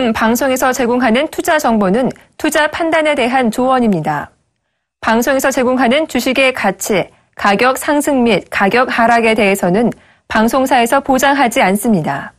지금 방송에서 제공하는 투자 정보는 투자 판단에 대한 조언입니다. 방송에서 제공하는 주식의 가치, 가격 상승 및 가격 하락에 대해서는 방송사에서 보장하지 않습니다.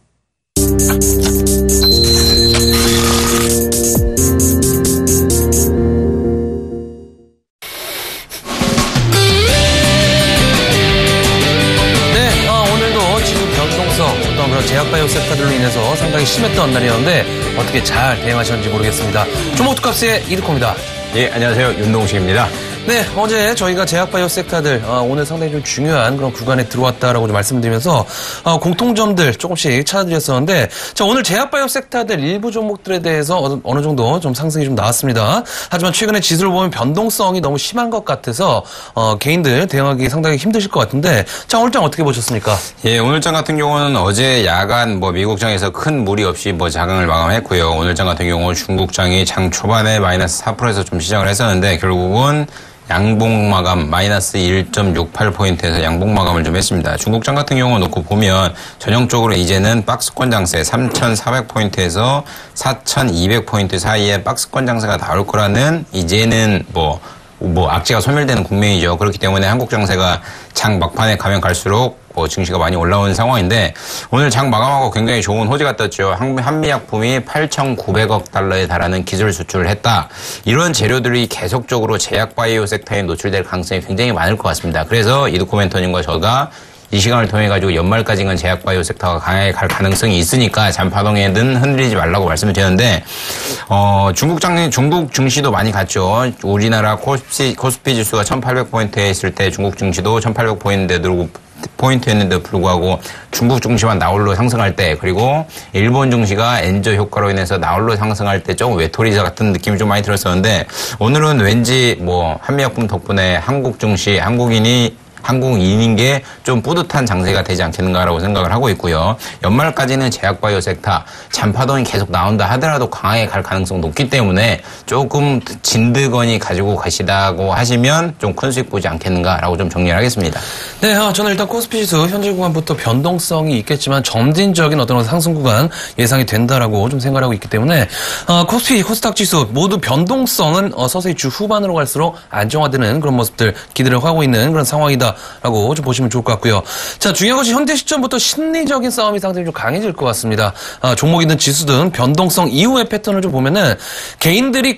어떤 그런 제약바이오 섹터들로 인해서 상당히 심했던 날이었는데 어떻게 잘 대응하셨는지 모르겠습니다. 조목 투캅스의 이득호입니다. 예, 안녕하세요. 윤동식입니다. 네, 어제 저희가 제약바이오 섹터들 오늘 상당히 좀 중요한 그런 구간에 들어왔다라고 좀 말씀드리면서 공통점들 조금씩 찾아드렸었는데 자, 오늘 제약바이오 섹터들 일부 종목들에 대해서 어느 정도 좀 상승이 좀 나왔습니다. 하지만 최근에 지수를 보면 변동성이 너무 심한 것 같아서 개인들 대응하기 상당히 힘드실 것 같은데 자, 오늘장 어떻게 보셨습니까? 예, 오늘장 같은 경우는 어제 야간 미국장에서 큰 무리 없이 장을 마감했고요. 오늘장 같은 경우 중국장이 장 초반에 마이너스 4%에서 좀 시작을 했었는데 결국은 양봉 마감 마이너스 1.68포인트에서 양봉 마감을 좀 했습니다. 중국장 같은 경우 놓고 보면 전형적으로 이제는 박스권 장세 3,400포인트에서 4,200포인트 사이에 박스권 장세가 나올 거라는 이제는 악재가 소멸되는 국면이죠. 그렇기 때문에 한국 장세가 장 막판에 가면 갈수록 증시가 많이 올라온 상황인데 오늘 장 마감하고 굉장히 좋은 호재가 떴죠. 한미약품이 8,900억 달러에 달하는 기술 수출을 했다. 이런 재료들이 계속적으로 제약바이오 섹터에 노출될 가능성이 굉장히 많을 것 같습니다. 그래서 이두코 멘토님과 저가 이 시간을 통해 가지고 연말까지는 제약바이오 섹터가 강하게 갈 가능성이 있으니까 잔파동에는 흔들리지 말라고 말씀을 드렸는데 중국 증시도 많이 갔죠. 우리나라 코스피 지수가 1,800포인트에 있을 때 중국 증시도 1,800포인트였는데 불구하고 중국 증시만 나홀로 상승할 때 그리고 일본 증시가 엔저 효과로 인해서 나홀로 상승할 때 조금 외톨이자 같은 느낌이 좀 많이 들었었는데 오늘은 왠지 한미약품 덕분에 한국 증시 한국인인 게 좀 뿌듯한 장세가 되지 않겠는가라고 생각을 하고 있고요. 연말까지는 제약바이오 섹터 잔파동이 계속 나온다 하더라도 강하게 갈 가능성 높기 때문에 조금 진드거니 가지고 가시다고 하시면 좀 큰 수익 보지 않겠는가라고 좀 정리를 하겠습니다. 네, 저는 일단 코스피 지수 현재 구간부터 변동성이 있겠지만 점진적인 어떤 상승 구간 예상이 된다라고 좀 생각하고 있기 때문에 코스피, 코스닥 지수 모두 변동성은 서서히 주 후반으로 갈수록 안정화되는 그런 모습들 기대를 하고 있는 그런 상황이다라고 좀 보시면 좋을 것 같고요. 자, 중요한 것이 현재 시점부터 심리적인 싸움이 상당히 좀 강해질 것 같습니다. 종목이든 지수든 변동성 이후의 패턴을 좀 보면은 개인들이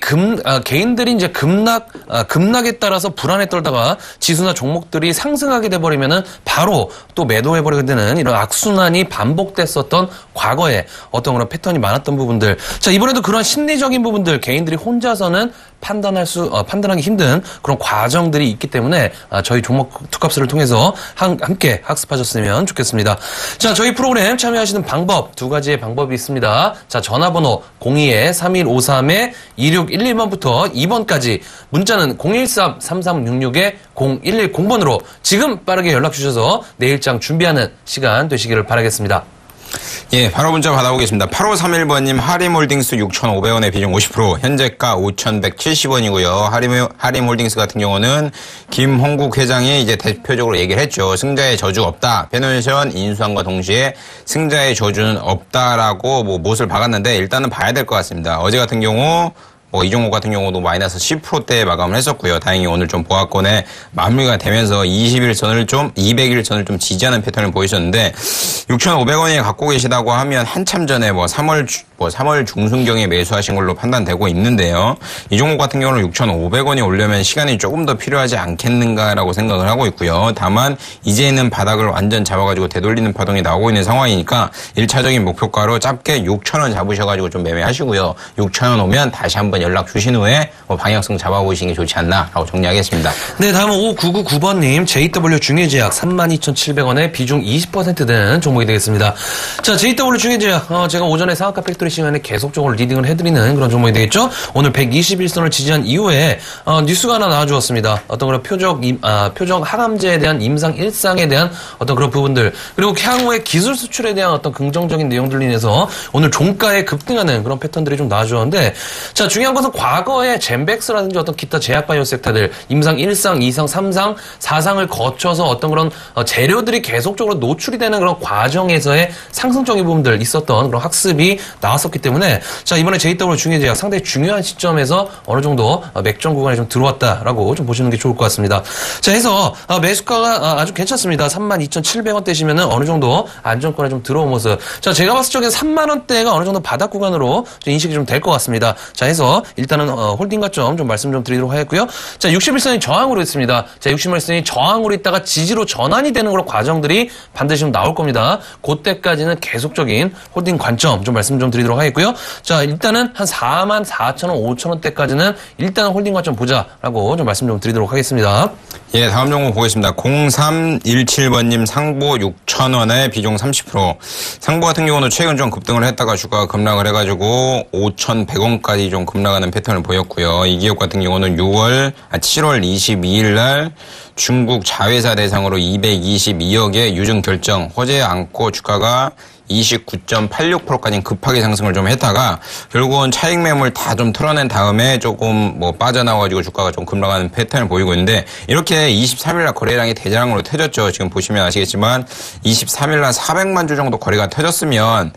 이제 급락에 따라서 불안에 떨다가 지수나 종목들이 상승하게 돼버리면은 바로 또 매도해버리게 되는 이런 악순환이 반복됐었던 과거에 어떤 그런 패턴이 많았던 부분들. 자, 이번에도 그런 심리적인 부분들 개인들이 혼자서는 판단하기 힘든 그런 과정들이 있기 때문에 저희 종목 투캅스를 통해서 함께 학습하셨으면 좋겠습니다. 자, 저희 프로그램 참여하시는 방법 두 가지의 방법이 있습니다. 자, 전화번호 02-3153-2611번부터 2번까지 문자는 013-3366-0110번으로 지금 빠르게 연락 주셔서 내일장 준비하는 시간 되시기를 바라겠습니다. 예, 바로 문자 받아보겠습니다. 8531번님, 하림홀딩스 6,500원에 비중 50%, 현재가 5,170원이고요. 하림홀딩스 같은 경우는 김홍국 회장이 이제 대표적으로 얘기를 했죠. 승자의 저주 없다. 베네션 인수함과 동시에 승자의 저주는 없다라고 못을 박았는데 일단은 봐야 될 것 같습니다. 어제 같은 경우 이 종목 같은 경우도 마이너스 10%대에 마감을 했었고요. 다행히 오늘 좀 보합권에 마무리가 되면서 200일선을 좀 지지하는 패턴을 보이셨는데 6,500원에 갖고 계시다고 하면 한참 전에 3월 중순경에 매수하신 걸로 판단되고 있는데요. 이 종목 같은 경우는 6,500원이 오려면 시간이 조금 더 필요하지 않겠는가라고 생각을 하고 있고요. 다만 이제는 바닥을 완전 잡아가지고 되돌리는 파동이 나오고 있는 상황이니까 1차적인 목표가로 짧게 6,000원 잡으셔가지고 좀 매매하시고요. 6,000원 오면 다시 한번 연락 주신 후에 방향성 잡아보시는 게 좋지 않나라고 정리하겠습니다. 네, 다음은 5999번님 JW 중해제약 32,700원에 비중 20% 되는 종목이 되겠습니다. 자, JW 중해제약 제가 오전에 상한가 팩토리 시간에 계속적으로 리딩을 해드리는 그런 종목이 되겠죠. 오늘 121선을 지지한 이후에 뉴스가 하나 나와주었습니다. 어떤 그런 표적 항암제에 대한 임상 1상에 대한 어떤 그런 부분들 그리고 향후의 기술 수출에 대한 어떤 긍정적인 내용들로 인해서 오늘 종가에 급등하는 그런 패턴들이 좀 나와주었는데 자, 중요한 것은 과거에 젠백스라든지 어떤 기타 제약바이오 섹터들 임상 1상, 2상, 3상, 4상을 거쳐서 어떤 그런 재료들이 계속적으로 노출이 되는 그런 과정 과정에서의 상승적인 부분들 있었던 그런 학습이 나왔었기 때문에 자, 이번에 JW 중해제약 상당히 중요한 시점에서 어느 정도 맥점 구간에 좀 들어왔다라고 좀 보시는 게 좋을 것 같습니다. 자, 해서 매수가가 아주 괜찮습니다. 32,700원대시면은 어느 정도 안정권에 좀 들어온 모습. 자, 제가 봤을 적에 3만 원대가 어느 정도 바닥 구간으로 좀 인식이 좀 될 것 같습니다. 자, 해서 일단은 홀딩 가점 좀 말씀 좀 드리도록 하겠고요. 자, 61선이 저항으로 있습니다. 자, 61선이 저항으로 있다가 지지로 전환이 되는 그런 과정들이 반드시 좀 나올 겁니다. 그때까지는 계속적인 홀딩 관점 좀 말씀 좀 드리도록 하겠고요. 자, 일단은 한 44,000원, 5,000원대까지는 일단은 홀딩 관점 보자라고 좀 말씀 좀 드리도록 하겠습니다. 예, 다음 종목 보겠습니다. 0317번님 상보 6,000원에 비중 30%. 상보 같은 경우는 최근 좀 급등을 했다가 주가가 급락을 해가지고 5,100원까지 좀 급락하는 패턴을 보였고요. 이 기업 같은 경우는 7월 22일 날 중국 자회사 대상으로 222억의 유증 결정 허재 안고 주가가 29.86%까지 급하게 상승을 좀 했다가 결국은 차익 매물 다 좀 털어낸 다음에 조금 뭐 빠져나와가지고 주가가 좀 급락하는 패턴을 보이고 있는데 이렇게 23일날 거래량이 대장으로 터졌죠. 지금 보시면 아시겠지만 23일날 400만 주 정도 거래가 터졌으면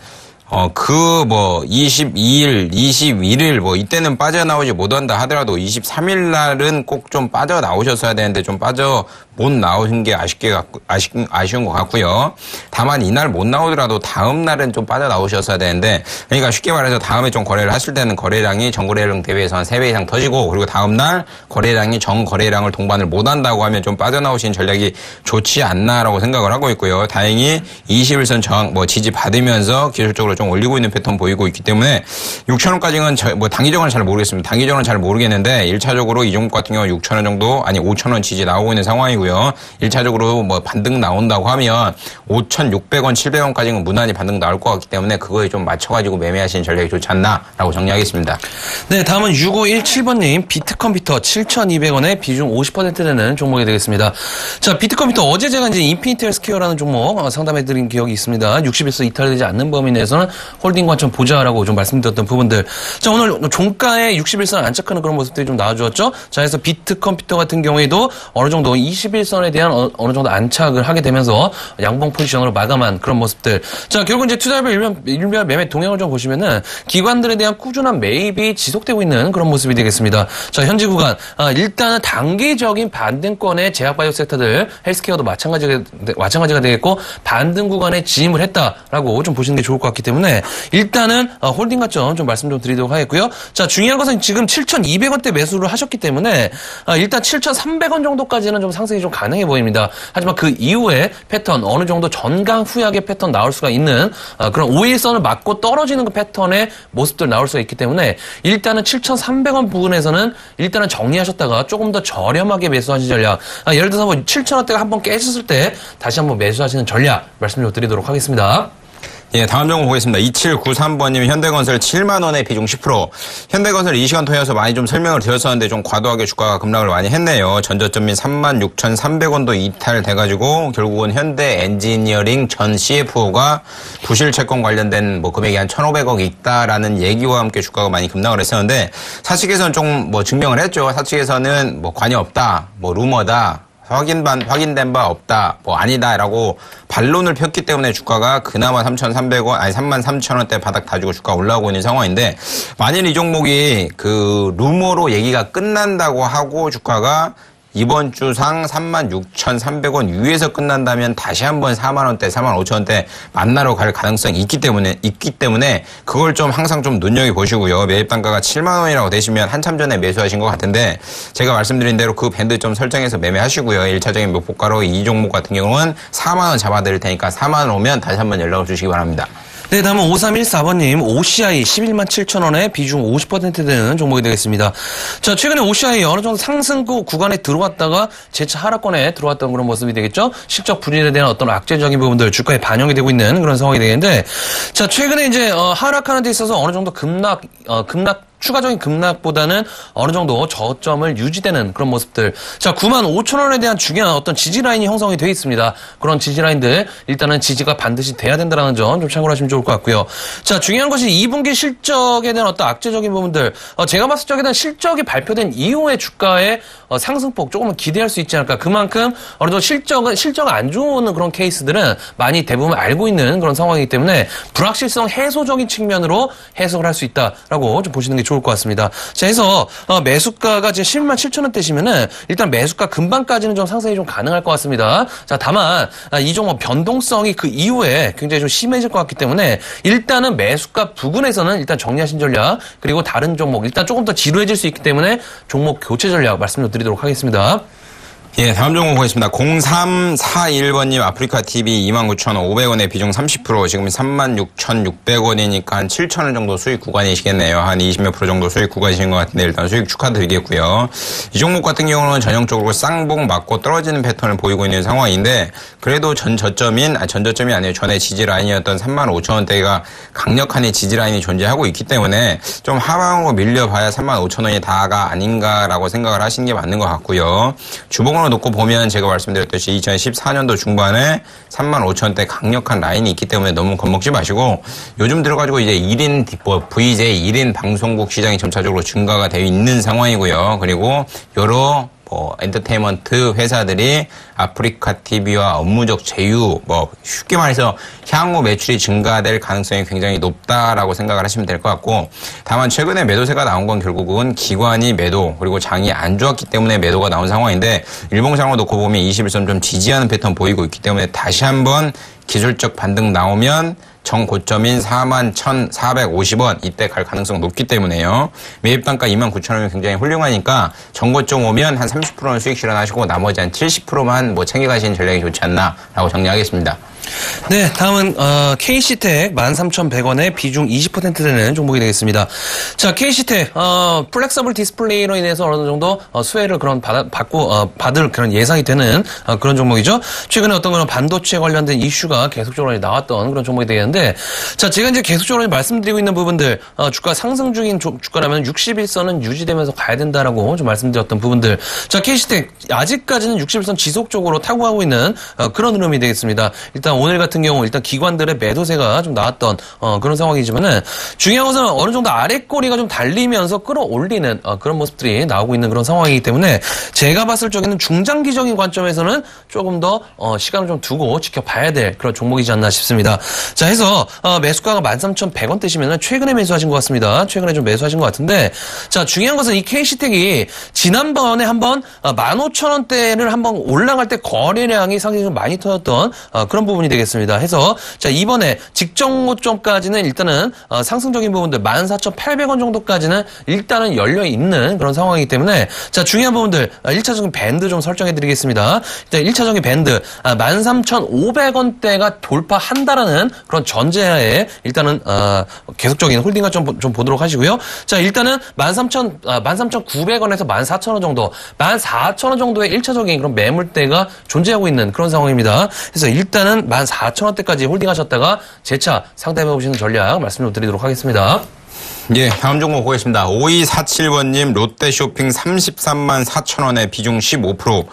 22일, 21일, 이때는 빠져나오지 못한다 하더라도 23일 날은 꼭 좀 빠져나오셨어야 되는데 좀 못 나오신 게 아쉬운 것 같고요. 다만 이날 못 나오더라도 다음 날은 좀 빠져나오셨어야 되는데, 그러니까 쉽게 말해서 다음에 좀 거래를 하실 때는 거래량이 정거래량 대비해서 한 3배 이상 터지고, 그리고 다음 날 거래량이 정거래량을 동반을 못 한다고 하면 좀 빠져나오신 전략이 좋지 않나라고 생각을 하고 있고요. 다행히 21선 저항, 지지 받으면서 기술적으로 좀 올리고 있는 패턴 보이고 있기 때문에 6,000원까지는 단기적으로는 잘 모르겠습니다. 단기적으로는 잘 모르겠는데 1차적으로 이 종목 같은 경우 6,000원 정도, 아니 5,000원 지지 나오고 있는 상황이고요. 1차적으로 반등 나온다고 하면 5,600원, 700원까지는 무난히 반등 나올 것 같기 때문에 그거에 좀 맞춰가지고 매매하시는 전략이 좋지 않나라고 정리하겠습니다. 네, 다음은 6517번님 비트컴퓨터 7,200원에 비중 50% 되는 종목이 되겠습니다. 자, 비트컴퓨터 어제 제가 이제 인피니티 헬스케어라는 종목 상담해드린 기억이 있습니다. 60일선 이탈되지 않는 범위 내에서는 홀딩 관점 보자라고 좀 말씀드렸던 부분들. 자, 오늘 종가에 60일선 안착하는 그런 모습들이 좀 나와주었죠. 자, 그래서 비트컴퓨터 같은 경우에도 어느 정도 21선에 대한 어느 정도 안착을 하게 되면서 양봉 포지션으로 마감한 그런 모습들. 자, 결국 이제 투자별 일별 매매 동향을 좀 보시면은 기관들에 대한 꾸준한 매입이 지속되고 있는 그런 모습이 되겠습니다. 자, 현재 구간 일단은 단기적인 반등권의 제약바이오 섹터들 헬스케어도 마찬가지가 되겠고 반등 구간에 진입을 했다라고 좀 보시는 게 좋을 것 같기 때문에 일단은 홀딩 가점 좀 말씀 좀 드리도록 하겠고요. 자, 중요한 것은 지금 7,200원대 매수를 하셨기 때문에 일단 7,300원 정도까지는 좀 상승이 좀 가능해 보입니다. 하지만 그 이후에 패턴 어느 정도 전강 후약의 패턴 나올 수가 있는 그런 5일선을 맞고 떨어지는 그 패턴의 모습들 나올 수가 있기 때문에 일단은 7,300원 부근에서는 일단은 정리하셨다가 조금 더 저렴하게 매수하시는 전략. 예를 들어서 7,000원대가 한번 깨졌을 때 다시 한번 매수하시는 전략 말씀 좀 드리도록 하겠습니다. 예, 다음 종목 보겠습니다. 2793번님 현대건설 7만원에 비중 10%. 현대건설 이 시간 통해서 많이 좀 설명을 드렸었는데 좀 과도하게 주가가 급락을 많이 했네요. 전저점 민 36,300원도 이탈돼가지고 결국은 현대엔지니어링 전 CFO가 부실 채권 관련된 금액이 한 1,500억 있다라는 얘기와 함께 주가가 많이 급락을 했었는데 사측에서는 좀 증명을 했죠. 사측에서는 관이 없다, 루머다. 확인된 바 없다, 아니다라고 반론을 폈기 때문에 주가가 그나마 3,300원, 아니 33,000원대 바닥 다지고 주가가 올라오고 있는 상황인데 만일 이 종목이 그 루머로 얘기가 끝난다고 하고 주가가 이번 주상 36,300원 위에서 끝난다면 다시 한번 4만원대, 45,000원대 만나러 갈 가능성이 있기 때문에 그걸 좀 항상 좀 눈여겨보시고요. 매입 단가가 7만원이라고 되시면 한참 전에 매수하신 것 같은데 제가 말씀드린 대로 그 밴드 좀 설정해서 매매하시고요. 1차적인 목표가로 이 종목 같은 경우는 4만원 잡아드릴 테니까 4만원 오면 다시 한번 연락을 주시기 바랍니다. 네, 다음은 5314번님, OCI 11만 7천원에 비중 50% 되는 종목이 되겠습니다. 자, 최근에 OCI 어느 정도 상승구 구간에 들어왔다가 재차 하락권에 들어왔던 그런 모습이 되겠죠? 실적 불일에 대한 어떤 악재적인 부분들 주가에 반영이 되고 있는 그런 상황이 되겠는데, 자, 최근에 이제, 하락하는 데 있어서 어느 정도 추가적인 급락보다는 어느 정도 저점을 유지되는 그런 모습들. 자, 95,000원에 대한 중요한 어떤 지지라인이 형성이 되어 있습니다. 그런 지지라인들, 일단은 지지가 반드시 돼야 된다는 점 좀 참고를 하시면 좋을 것 같고요. 자, 중요한 것이 2분기 실적에 대한 어떤 악재적인 부분들. 제가 봤을 적에는 실적이 발표된 이후에 주가에 상승폭 조금은 기대할 수 있지 않을까. 그만큼 어느 정도 실적 안 좋은 그런 케이스들은 많이 대부분 알고 있는 그런 상황이기 때문에 불확실성 해소적인 측면으로 해석을 할 수 있다라고 좀 보시는 게 좋을 것 같습니다. 자, 해서 매수가가 지금 11만 7천 원대시면은 일단 매수가 금방까지는 좀 상승이 좀 가능할 것 같습니다. 자, 다만 이 종목 변동성이 그 이후에 굉장히 좀 심해질 것 같기 때문에 일단은 매수가 부근에서는 일단 정리하신 전략, 그리고 다른 종목 일단 조금 더 지루해질 수 있기 때문에 종목 교체 전략 말씀 좀 드리도록 하겠습니다. 예, 다음 종목 보겠습니다. 0341번님 아프리카 TV 29,500원에 비중 30%, 지금 36,600원이니까 한 7,000원 정도 수익 구간이시겠네요. 한 20몇 프로 정도 수익 구간이신 것 같은데 일단 수익 축하드리겠고요. 이 종목 같은 경우는 전형적으로 쌍봉 맞고 떨어지는 패턴을 보이고 있는 상황인데 그래도 전저점이 아니에요. 전에 지지 라인이었던 35,000원대가 강력한 지지 라인이 존재하고 있기 때문에 좀 하방으로 밀려봐야 35,000원이 다가 아닌가라고 생각을 하시는 게 맞는 것 같고요. 주봉으로 놓고 보면 제가 말씀드렸듯이 2014년도 중반에 35,000원대 강력한 라인이 있기 때문에 너무 겁먹지 마시고 요즘 들어가지고 이제 1인 VJ 1인 방송국 시장이 점차적으로 증가가 되어 있는 상황이고요. 그리고 여러 엔터테인먼트 회사들이 아프리카 TV와 업무적 제휴, 쉽게 말해서 향후 매출이 증가될 가능성이 굉장히 높다라고 생각을 하시면 될 것 같고, 다만 최근에 매도세가 나온 건 결국은 기관이 매도, 그리고 장이 안 좋았기 때문에 매도가 나온 상황인데, 일봉상으로 놓고 보면 21선 좀 지지하는 패턴 보이고 있기 때문에 다시 한번 기술적 반등 나오면 정고점인 41,450원 이때 갈 가능성 높기 때문에요. 매입 단가 29,000원이면 굉장히 훌륭하니까 정고점 오면 한 30%는 수익 실현하시고 나머지 한 70%만 챙겨가시는 전략이 좋지 않나라고 정리하겠습니다. 네, 다음은 KC텍 13,100원에 비중 20% 되는 종목이 되겠습니다. 자, KC텍 플렉서블 디스플레이로 인해서 어느 정도 수혜를 받을 그런 예상이 되는 그런 종목이죠. 최근에 어떤 그런 반도체 관련된 이슈가 계속적으로 나왔던 그런 종목이 되겠는데, 자, 제가 이제 계속적으로 말씀드리고 있는 부분들, 주가 상승 중인 주가라면 61선은 유지되면서 가야 된다라고 좀 말씀드렸던 부분들. 자, KC텍 아직까지는 61선 지속적으로 타고 가고 있는 그런 흐름이 되겠습니다. 일단 오늘 같은 경우 일단 기관들의 매도세가 좀 나왔던 그런 상황이지만은 중요한 것은 어느 정도 아랫꼬리가 좀 달리면서 끌어올리는 그런 모습들이 나오고 있는 그런 상황이기 때문에 제가 봤을 적에는 중장기적인 관점에서는 조금 더 시간을 좀 두고 지켜봐야 될 그런 종목이지 않나 싶습니다. 자, 해서 매수가가 13,100원대시면은 최근에 매수하신 것 같습니다. 최근에 좀 매수하신 것 같은데, 자, 중요한 것은 이 KC텍이 지난번에 한번 15,000원대를 한번 올라갈 때 거래량이 상당히 좀 많이 터졌던 그런 부분이 되겠습니다. 해서 자, 이번에 직전 고점까지는 일단은 상승적인 부분들 14,800원 정도까지는 일단은 열려 있는 그런 상황이기 때문에 자, 중요한 부분들 1차적인 밴드 좀 설정해 드리겠습니다. 일단 1차적인 밴드 13,500원대가 돌파한다라는 그런 전제하에 일단은 계속적인 홀딩을 좀 보도록 하시고요. 자, 일단은 13,900원에서 14,000원 정도, 14,000원 정도의 1차적인 그런 매물대가 존재하고 있는 그런 상황입니다. 그래서 일단은 14,000원대까지 홀딩하셨다가 재차 상담해보시는 전략 말씀 좀 드리도록 하겠습니다. 예, 다음 종목 보겠습니다. 5247번님 롯데쇼핑 33만 4천원에 비중 15%.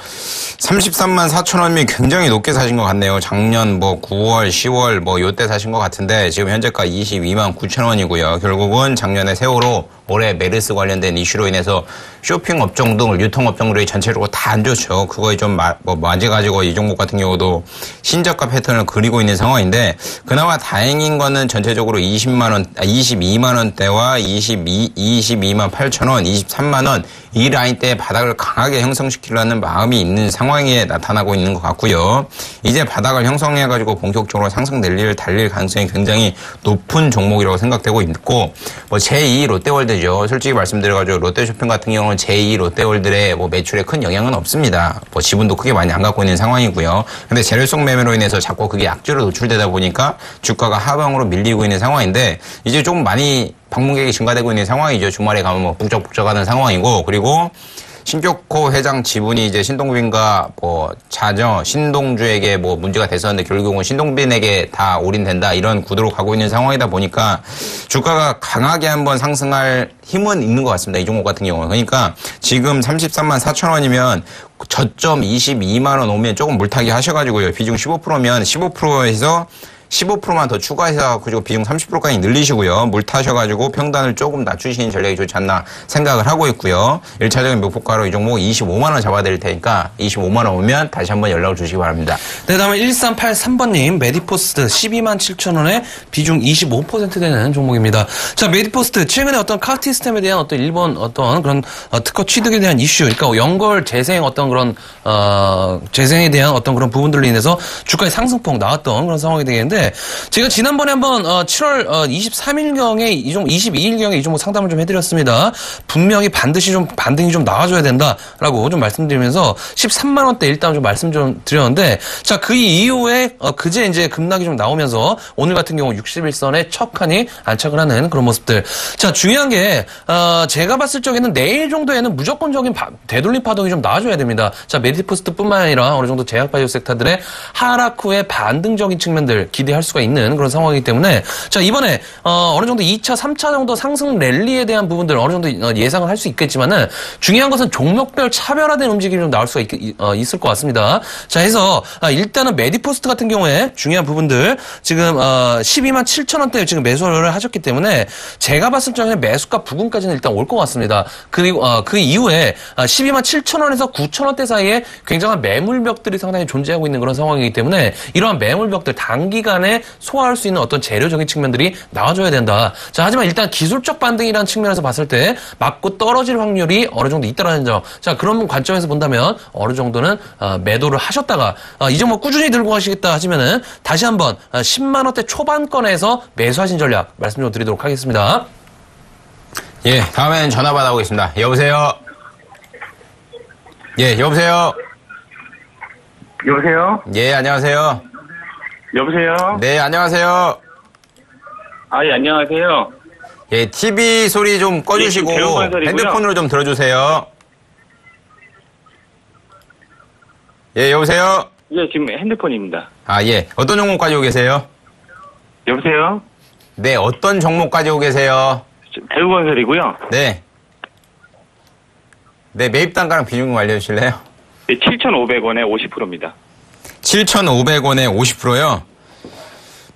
33만 4천원이면 굉장히 높게 사신 것 같네요. 작년 9월, 10월 요때 사신 것 같은데 지금 현재가 22만 9천원이고요. 결국은 작년에 세월호, 올해 메르스 관련된 이슈로 인해서 쇼핑 업종 등 유통업종들이 전체적으로 다 안 좋죠. 그거에 좀 맞아가지고 이 종목 같은 경우도 신저가 패턴을 그리고 있는 상황인데, 그나마 다행인 거는 전체적으로 22만원대와 22만 8천원, 23만원 이 라인대의 바닥을 강하게 형성시키려는 마음이 있는 상황에 나타나고 있는 것 같고요. 이제 바닥을 형성해가지고 본격적으로 상승 달릴 가능성이 굉장히 높은 종목이라고 생각되고 있고, 제2 롯데월드죠. 솔직히 말씀드려가지고 롯데쇼핑 같은 경우는 제2 롯데월드의 매출에 큰 영향은 없습니다. 지분도 크게 많이 안 갖고 있는 상황이고요. 근데 재료성 매매로 인해서 자꾸 그게 악재로 노출되다 보니까 주가가 하방으로 밀리고 있는 상황인데, 이제 좀 많이 방문객이 증가되고 있는 상황이죠. 주말에 가면 북적북적하는 상황이고, 그리고 신격호 회장 지분이 이제 신동빈과 신동주에게 문제가 됐었는데 결국은 신동빈에게 다 올인된다, 이런 구도로 가고 있는 상황이다 보니까 주가가 강하게 한번 상승할 힘은 있는 것 같습니다. 이 종목 같은 경우는. 그러니까 지금 33만 4천원이면 저점 22만원 오면 조금 물타기 하셔가지고요. 비중 15%면 15%에서 15%만 더 추가해서 그리고 비중 30%까지 늘리시고요. 물 타셔가지고 평단을 조금 낮추시는 전략이 좋지 않나 생각을 하고 있고요. 1차적인 목표가로 이 종목 25만 원 잡아드릴 테니까 25만 원 오면 다시 한번 연락을 주시기 바랍니다. 네, 다음에 1383번님 메디포스트 12만 7천 원에 비중 25% 되는 종목입니다. 자, 메디포스트 최근에 어떤 카르 시스템에 대한 어떤 일본 어떤 그런 특허 취득에 대한 이슈, 그러니까 연골 재생 어떤 그런 재생에 대한 어떤 그런 부분들로 인해서 주가의 상승폭 나왔던 그런 상황이 되겠는데, 제가 지난번에 한번 7월 23일경에 이 종목 22일경에 이 종목 상담을 좀 해드렸습니다. 분명히 반드시 좀 반등이 좀 나와줘야 된다라고 좀 말씀드리면서 13만 원대 일단 좀 말씀 좀 드렸는데, 자, 그 이후에 그제 이제 급락이 좀 나오면서 오늘 같은 경우 61선에 척하니 안착을 하는 그런 모습들. 자, 중요한 게 제가 봤을 적에는 내일 정도에는 무조건적인 되돌림 파동이 좀 나와줘야 됩니다. 자, 메디포스트뿐만 아니라 어느 정도 제약바이오 섹터들의 하락 후에 반등적인 측면들 기대할 수가 있는 그런 상황이기 때문에, 자, 이번에 어느 정도 2차, 3차 정도 상승 랠리에 대한 부분들 어느 정도 예상을 할 수 있겠지만은, 중요한 것은 종목별 차별화된 움직임이 좀 나올 수가 있을 것 같습니다. 자, 해서 일단은 메디포스트 같은 경우에 중요한 부분들 지금 12만 7천 원대 지금 매수를 하셨기 때문에 제가 봤을 적에 매수가 부근까지는 일단 올 것 같습니다. 그리고 그 이후에 12만 7천 원에서 9천 원대 사이에 굉장한 매물벽들이 상당히 존재하고 있는 그런 상황이기 때문에 이러한 매물벽들 단기간에 소화할 수 있는 어떤 재료적인 측면들이 나와줘야 된다. 자, 하지만 일단 기술적 반등이라는 측면에서 봤을 때 맞고 떨어질 확률이 어느 정도 있다라는 점. 자, 그런 관점에서 본다면 어느 정도는 매도를 하셨다가 이 종목 꾸준히 들고 가시겠다 하시면은 다시 한번 10만 원대 초반권에서 매수하신 전략 말씀 좀 드리도록 하겠습니다. 예, 다음엔 전화 받아보겠습니다. 여보세요? 예, 여보세요? 여보세요? 예, 안녕하세요? 여보세요? 네, 안녕하세요? 아, 예, 안녕하세요. 예, TV 소리 좀 꺼주시고 예, 대우건설이고요. 핸드폰으로 좀 들어주세요. 예, 여보세요? 예, 지금 핸드폰입니다. 아, 예. 어떤 종목 가지고 계세요? 여보세요? 네, 어떤 종목 가지고 계세요? 대우건설이고요. 네. 네, 매입 단가랑 비중 좀 알려주실래요? 예, 7,500원에 50%입니다. 7,500원에 50%요?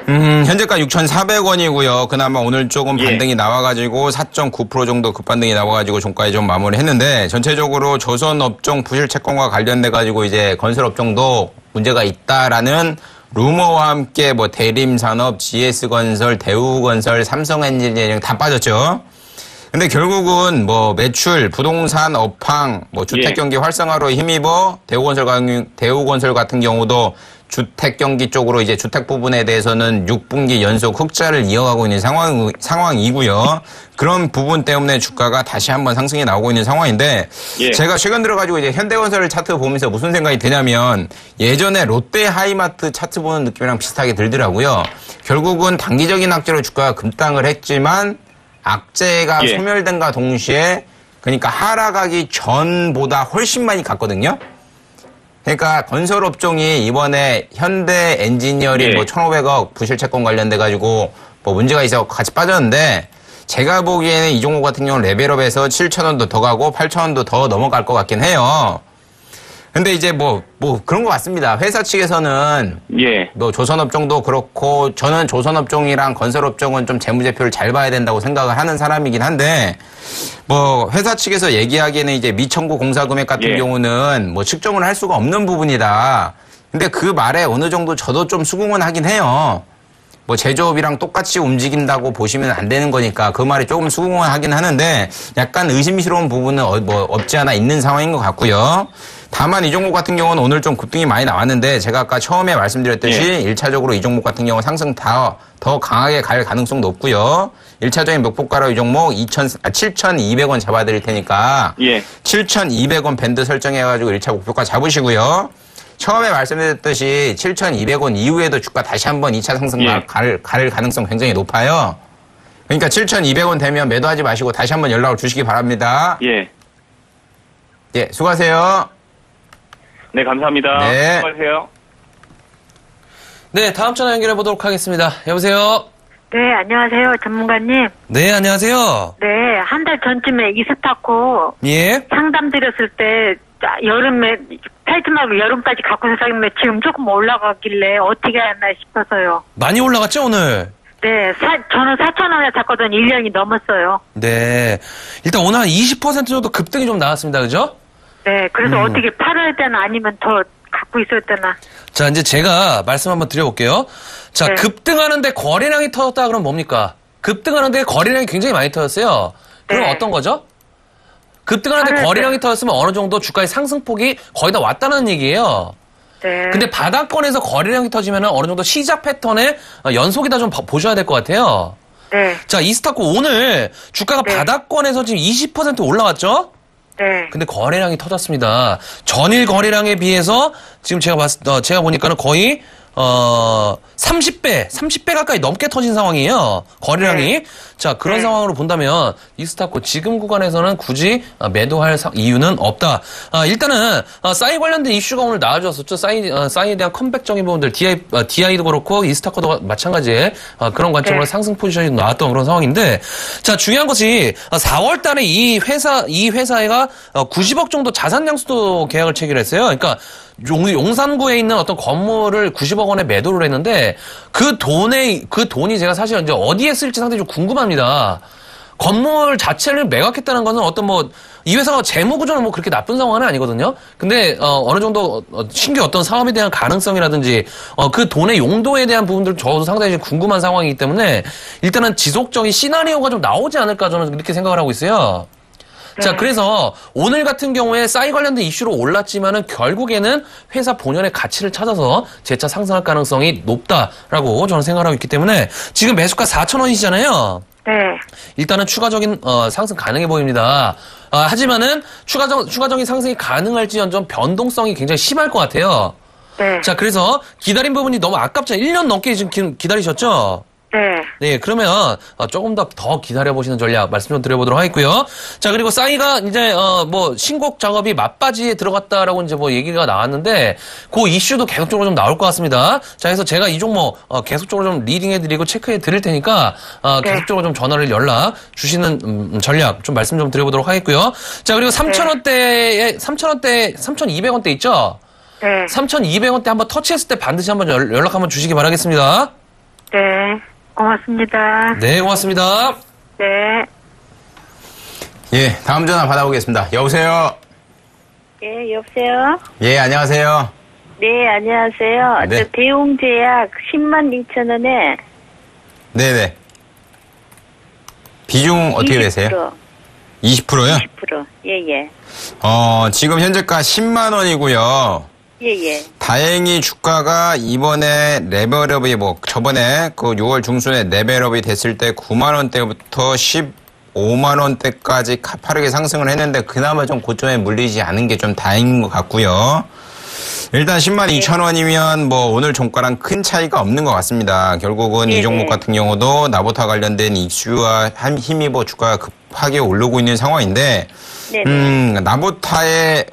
현재가 6,400원이고요. 그나마 오늘 조금 예. 반등이 나와가지고 4.9% 정도 급반등이 나와가지고 종가에 좀 마무리했는데, 전체적으로 조선업종 부실채권과 관련돼가지고 이제 건설업종도 문제가 있다라는 루머와 함께 뭐 대림산업, GS건설, 대우건설, 삼성엔지니어링 다 빠졌죠. 근데 결국은 뭐 매출, 부동산 업황, 뭐 주택 경기 활성화로 힘입어 대우건설 같은 경우도 주택 경기 쪽으로 이제 주택 부분에 대해서는 6분기 연속 흑자를 이어가고 있는 상황이고요. 그런 부분 때문에 주가가 다시 한번 상승이 나오고 있는 상황인데, 예. 제가 최근 들어가지고 이제 현대건설 차트 보면서 무슨 생각이 드냐면, 예전에 롯데 하이마트 차트 보는 느낌이랑 비슷하게 들더라고요. 결국은 단기적인 악재로 주가가 급등을 했지만 악재가 예. 소멸된과 동시에 그러니까 하락하기 전보다 훨씬 많이 갔거든요. 그러니까 건설업종이 이번에 현대 엔지니어링 예. 뭐 1,500억 부실채권 관련돼가지고 뭐 문제가 있어 같이 빠졌는데, 제가 보기에는 이 종목 같은 경우는 레벨업에서 7,000원도 더 가고 8,000원도 더 넘어갈 것 같긴 해요. 근데 이제 뭐 그런 것 같습니다. 회사 측에서는 예. 뭐 조선업종도 그렇고, 저는 조선업종이랑 건설업종은 좀 재무제표를 잘 봐야 된다고 생각을 하는 사람이긴 한데, 뭐 회사 측에서 얘기하기에는 이제 미청구 공사 금액 같은 예. 경우는 뭐 측정을 할 수가 없는 부분이다. 근데 그 말에 어느 정도 저도 좀 수긍은 하긴 해요. 뭐 제조업이랑 똑같이 움직인다고 보시면 안 되는 거니까 그 말이 조금 수긍은 하긴 하는데, 약간 의심스러운 부분은 뭐 없지 않아 있는 상황인 것 같고요. 다만 이 종목 같은 경우는 오늘 좀 급등이 많이 나왔는데, 제가 아까 처음에 말씀드렸듯이 예. 1차적으로 이 종목 같은 경우 상승 더 강하게 갈 가능성 높고요. 1차적인 목표가로 이 종목 7,200원 잡아드릴 테니까 예. 7,200원 밴드 설정해가지고 1차 목표가 잡으시고요. 처음에 말씀드렸듯이 7,200원 이후에도 주가 다시 한번 2차 상승 예. 갈 가능성 굉장히 높아요. 그러니까 7,200원 되면 매도하지 마시고 다시 한번 연락을 주시기 바랍니다. 예. 예, 수고하세요. 네, 감사합니다. 네. 수고하세요. 네, 다음 전화 연결해 보도록 하겠습니다. 여보세요? 네, 안녕하세요, 전문가님. 네, 안녕하세요. 네, 한 달 전쯤에 이스타코 예? 상담 드렸을 때 여름에 타이트하고 여름까지 갖고서 사는데 지금 조금 올라가길래 어떻게 하나 싶어서요. 많이 올라갔죠, 오늘? 네, 저는 4,000원에 샀거든 1년이 넘었어요. 네. 일단 오늘 한 20% 정도 급등이 좀 나왔습니다. 그죠? 네, 그래서 어떻게 팔아야 되나 아니면 더 갖고 있어야 되나. 자, 이제 제가 말씀 한번 드려볼게요. 자, 네. 급등하는데 거래량이 터졌다 그러면 뭡니까? 급등하는데 거래량이 굉장히 많이 터졌어요. 그럼 네. 어떤 거죠? 급등하는데 팔을 거래량이 터졌으면 어느 정도 주가의 상승폭이 거의 다 왔다는 얘기예요. 네. 근데 바닥권에서 거래량이 터지면 어느 정도 시작 패턴의 연속이다 좀 보셔야 될 것 같아요. 네. 자, 이스타코 오늘 주가가 네. 바닥권에서 지금 20% 올라갔죠? 네. 근데 거래량이 터졌습니다. 전일 거래량에 비해서 지금 제가 보니까는 거의 30배 가까이 넘게 터진 상황이에요. 거래량이. 네. 자, 그런 네. 상황으로 본다면 이스타코 지금 구간에서는 굳이 매도할 이유는 없다. 일단은 싸이 관련된 이슈가 오늘 나와줬었죠. 싸이에 대한 컴백적인 부분들, DI도 그렇고 이스타코도 마찬가지의 그런 관점으로 네. 상승 포지션이 나왔던 그런 상황인데, 자, 중요한 것이 4월 달에 이 회사가 90억 정도 자산 양수도 계약을 체결했어요. 그러니까 용산구에 있는 어떤 건물을 90억 원에 매도를 했는데 그 돈이 제가 사실 이제 어디에 쓸지 상당히 좀 궁금합니다. 건물 자체를 매각했다는 것은 어떤 이 회사가 재무 구조는 그렇게 나쁜 상황은 아니거든요. 근데 어느 정도 신규 어떤 사업에 대한 가능성이라든지 그 돈의 용도에 대한 부분들 저도 상당히 궁금한 상황이기 때문에 일단은 지속적인 시나리오가 좀 나오지 않을까 저는 이렇게 생각을 하고 있어요. 자, 그래서 오늘 같은 경우에 싸이 관련된 이슈로 올랐지만은 결국에는 회사 본연의 가치를 찾아서 재차 상승할 가능성이 높다라고 저는 생각을 하고 있기 때문에 지금 매수가 4,000원이시잖아요. 네. 일단은 추가적인 상승 가능해 보입니다. 하지만은 추가적인 상승이 가능할지언정 변동성이 굉장히 심할 것 같아요. 네. 자, 그래서 기다린 부분이 너무 아깝잖아요. 1년 넘게 지금 기다리셨죠? 네. 네, 그러면 조금 더 기다려보시는 전략 말씀 좀 드려보도록 하겠고요. 자, 그리고 싸이가 이제 신곡 작업이 맞바지에 들어갔다라고 이제 얘기가 나왔는데 그 이슈도 계속적으로 좀 나올 것 같습니다. 자, 그래서 제가 이 종목 계속적으로 좀 리딩해드리고 체크해드릴 테니까 계속적으로 좀 연락 주시는 전략 좀 말씀 좀 드려보도록 하겠고요. 자, 그리고 3,200원대 있죠? 네. 3,200원대 한번 터치했을 때 반드시 한번 연락 한번 주시기 바라겠습니다. 네. 고맙습니다. 네, 고맙습니다. 네. 예, 다음 전화 받아보겠습니다. 여보세요? 예, 여보세요? 예, 안녕하세요. 네, 안녕하세요. 네. 저 대웅제약 102,000원에 네네. 비중 어떻게 되세요? 20%요? 20%. 예, 예. 지금 현재가 10만 원이고요. 예, 예. 다행히 주가가 이번에 레벨업이 저번에 그 6월 중순에 레벨업이 됐을 때 9만 원대부터 15만 원대까지 가파르게 상승을 했는데 그나마 좀 고점에 물리지 않은 게 좀 다행인 것 같고요. 일단 10만 2천 원이면 오늘 종가랑 큰 차이가 없는 것 같습니다. 결국은 이 종목 같은 경우도 나보타 관련된 이슈와 힘입어 주가가 급하게 오르고 있는 상황인데 나보타의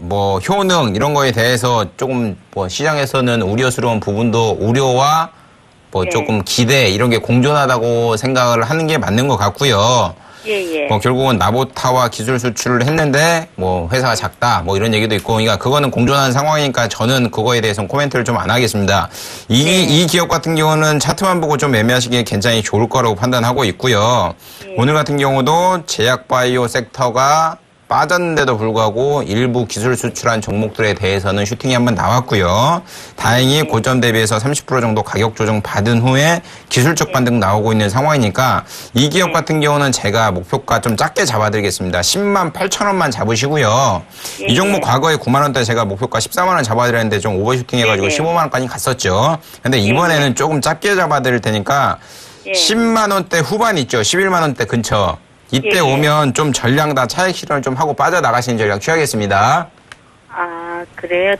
효능 이런 거에 대해서 조금 시장에서는 우려스러운 부분도 우려와 조금 기대 이런 게 공존하다고 생각을 하는 게 맞는 것 같고요. 예, 예. 결국은 나보타와 기술 수출을 했는데 회사가 작다 이런 얘기도 있고 그러니까 그거는 공존하는 상황이니까 저는 그거에 대해서는 코멘트를 좀 안 하겠습니다. 이 기업 같은 경우는 차트만 보고 좀 매매하시기에 굉장히 좋을 거라고 판단하고 있고요. 오늘 같은 경우도 제약바이오 섹터가 빠졌는데도 불구하고 일부 기술 수출한 종목들에 대해서는 슈팅이 한번 나왔고요. 다행히 고점 대비해서 30% 정도 가격 조정 받은 후에 기술적 반등 나오고 있는 상황이니까 이 기업 같은 경우는 제가 목표가 좀 작게 잡아드리겠습니다. 10만 8천 원만 잡으시고요. 이 종목 과거에 9만 원대 제가 목표가 14만 원 잡아드렸는데 좀 오버슈팅 해가지고 15만 원까지 갔었죠. 근데 이번에는 조금 작게 잡아드릴 테니까 10만 원대 후반 있죠. 11만 원대 근처. 이때 오면 좀 전량 다 차익 실현을 좀 하고 빠져나가시는 전략 취하겠습니다. 아, 그래요?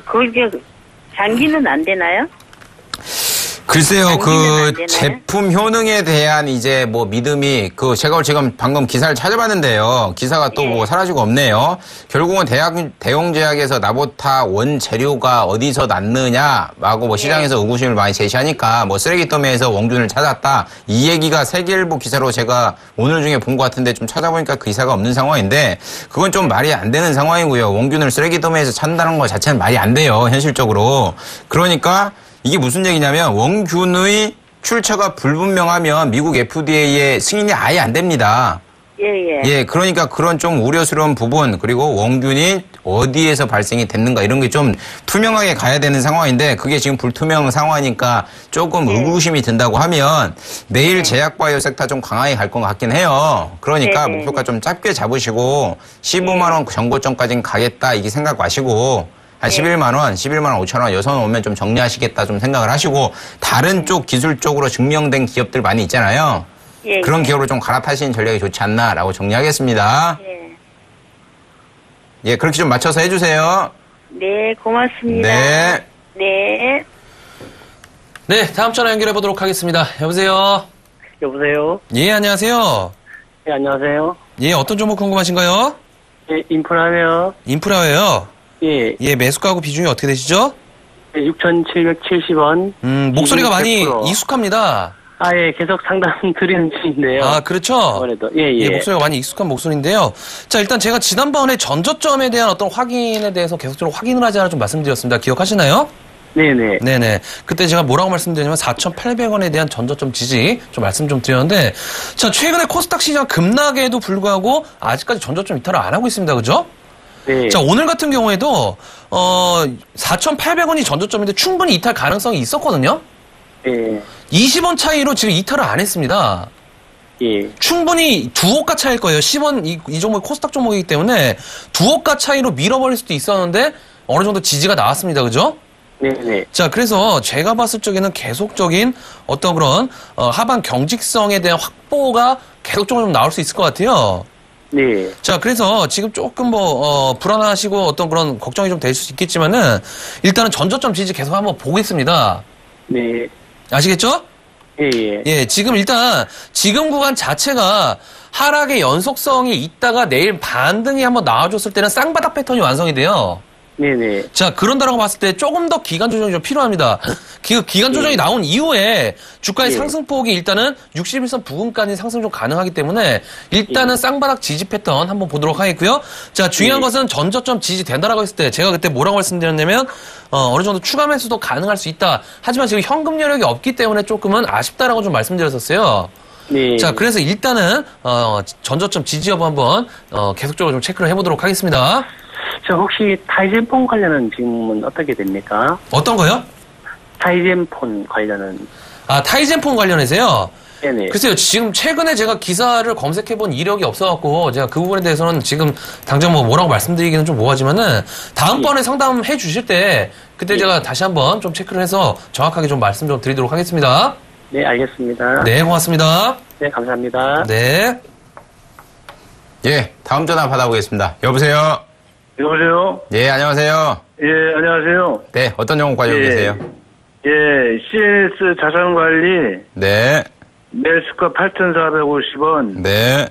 그게 장기는 안 되나요? 글쎄요, 안 그 되네. 제품 효능에 대한 이제 뭐 믿음이 제가 지금 방금 기사를 찾아봤는데요. 기사가 또 뭐 사라지고 없네요. 결국은 대용제약에서 나보타 원재료가 어디서 났느냐라고 뭐 시장에서 의구심을 많이 제시하니까 뭐 쓰레기더미에서 원균을 찾았다. 이 얘기가 세계일보 기사로 제가 오늘 중에 본 것 같은데 좀 찾아보니까 그 기사가 없는 상황인데 그건 좀 말이 안 되는 상황이고요. 원균을 쓰레기더미에서 찾는다는 것 자체는 말이 안 돼요. 현실적으로. 그러니까 이게 무슨 얘기냐면 원균의 출처가 불분명하면 미국 FDA의 승인이 아예 안 됩니다. 예, 그러니까 그런 좀 우려스러운 부분 그리고 원균이 어디에서 발생이 됐는가 이런 게 좀 투명하게 가야 되는 상황인데 그게 지금 불투명 상황이니까 조금 의구심이 든다고 하면 내일 제약바이오 섹터 좀 강하게 갈 것 같긴 해요. 그러니까 목표가 좀 짧게 잡으시고 15만 원 정고점까지는 가겠다 이게 생각 마시고 한 11만 원, 11만 5천 원, 여선 오면 좀 정리하시겠다 좀 생각을 하시고 다른 쪽 기술적으로 증명된 기업들 많이 있잖아요. 그런 기업으로 좀 갈아타시는 전략이 좋지 않나라고 정리하겠습니다. 예, 그렇게 좀 맞춰서 해주세요. 네, 고맙습니다. 네. 네. 네, 다음 전화 연결해 보도록 하겠습니다. 여보세요? 여보세요? 예, 안녕하세요. 네, 안녕하세요. 예, 어떤 종목 궁금하신가요? 예, 인프라네요. 인프라예요. 예, 예, 매수가하고 비중이 어떻게 되시죠? 6,770원. 목소리가 많이 100%. 익숙합니다. 아, 예, 계속 상담 드리는 중인데요. 아, 그렇죠? 아무래도. 예, 예. 예, 목소리가 많이 익숙한 목소리인데요. 자, 일단 제가 지난번에 전저점에 대한 어떤 확인에 대해서 계속적으로 확인을 하지 않아 좀 말씀드렸습니다. 기억하시나요? 네네. 네네. 그때 제가 뭐라고 말씀드렸냐면 4,800원에 대한 전저점 지지 좀 말씀 좀 드렸는데 자, 최근에 코스닥 시장 급락에도 불구하고 아직까지 전저점 이탈을 안 하고 있습니다. 그죠? 네. 자, 오늘 같은 경우에도 4,800원이 전저점인데 충분히 이탈 가능성이 있었거든요. 예, 20원 차이로 지금 이탈을 안 했습니다. 예. 충분히 두호가 차이일 거예요. 10원 이 종목이 코스닥 종목이기 때문에 두호가 차이로 밀어버릴 수도 있었는데 어느 정도 지지가 나왔습니다. 그죠? 네네. 자, 그래서 제가 봤을 적에는 계속적인 어떤 그런 하반 경직성에 대한 확보가 계속적으로 좀 나올 수 있을 것 같아요. 네. 자, 그래서 지금 조금 불안하시고 어떤 그런 걱정이 좀 될 수 있겠지만은 일단은 전저점 지지 계속 한번 보겠습니다. 네. 아시겠죠? 예, 예. 예, 지금 일단 지금 구간 자체가 하락의 연속성이 있다가 내일 반등이 한번 나와줬을 때는 쌍바닥 패턴이 완성이 돼요. 네네. 자, 그런다라고 봤을 때 조금 더 기간 조정이 좀 필요합니다. 기간 조정이 나온 이후에 주가의 상승폭이 일단은 61선 부근까지 상승 좀 가능하기 때문에 일단은 쌍바닥 지지 패턴 한번 보도록 하겠고요. 자, 중요한 것은 전저점 지지 된다라고 했을 때 제가 그때 뭐라고 말씀드렸냐면 어느 정도 추가 매수도 가능할 수 있다. 하지만 지금 현금 여력이 없기 때문에 조금은 아쉽다라고 좀 말씀드렸었어요. 네. 자, 그래서 일단은 전저점 지지 여부 한번 계속적으로 좀 체크를 해보도록 하겠습니다. 저 혹시 타이젠폰 관련은 지금은 어떻게 됩니까? 어떤 거요? 타이젠폰 관련은. 아, 타이젠폰 관련해서요? 네네. 글쎄요, 지금 최근에 제가 기사를 검색해본 이력이 없어갖고, 제가 그 부분에 대해서는 지금 당장 뭐라고 말씀드리기는 좀 뭐하지만은, 다음번에 상담해 주실 때, 그때 제가 다시 한번 좀 체크를 해서 정확하게 좀 말씀 좀 드리도록 하겠습니다. 네, 알겠습니다. 네, 고맙습니다. 네, 감사합니다. 네. 예, 다음 전화 받아보겠습니다. 여보세요? 여보세요? 예, 안녕하세요. 예, 안녕하세요. 네, 어떤 종목 가지고 계세요? 예, CNS 자산관리 네, 매수가 8,450원, 네.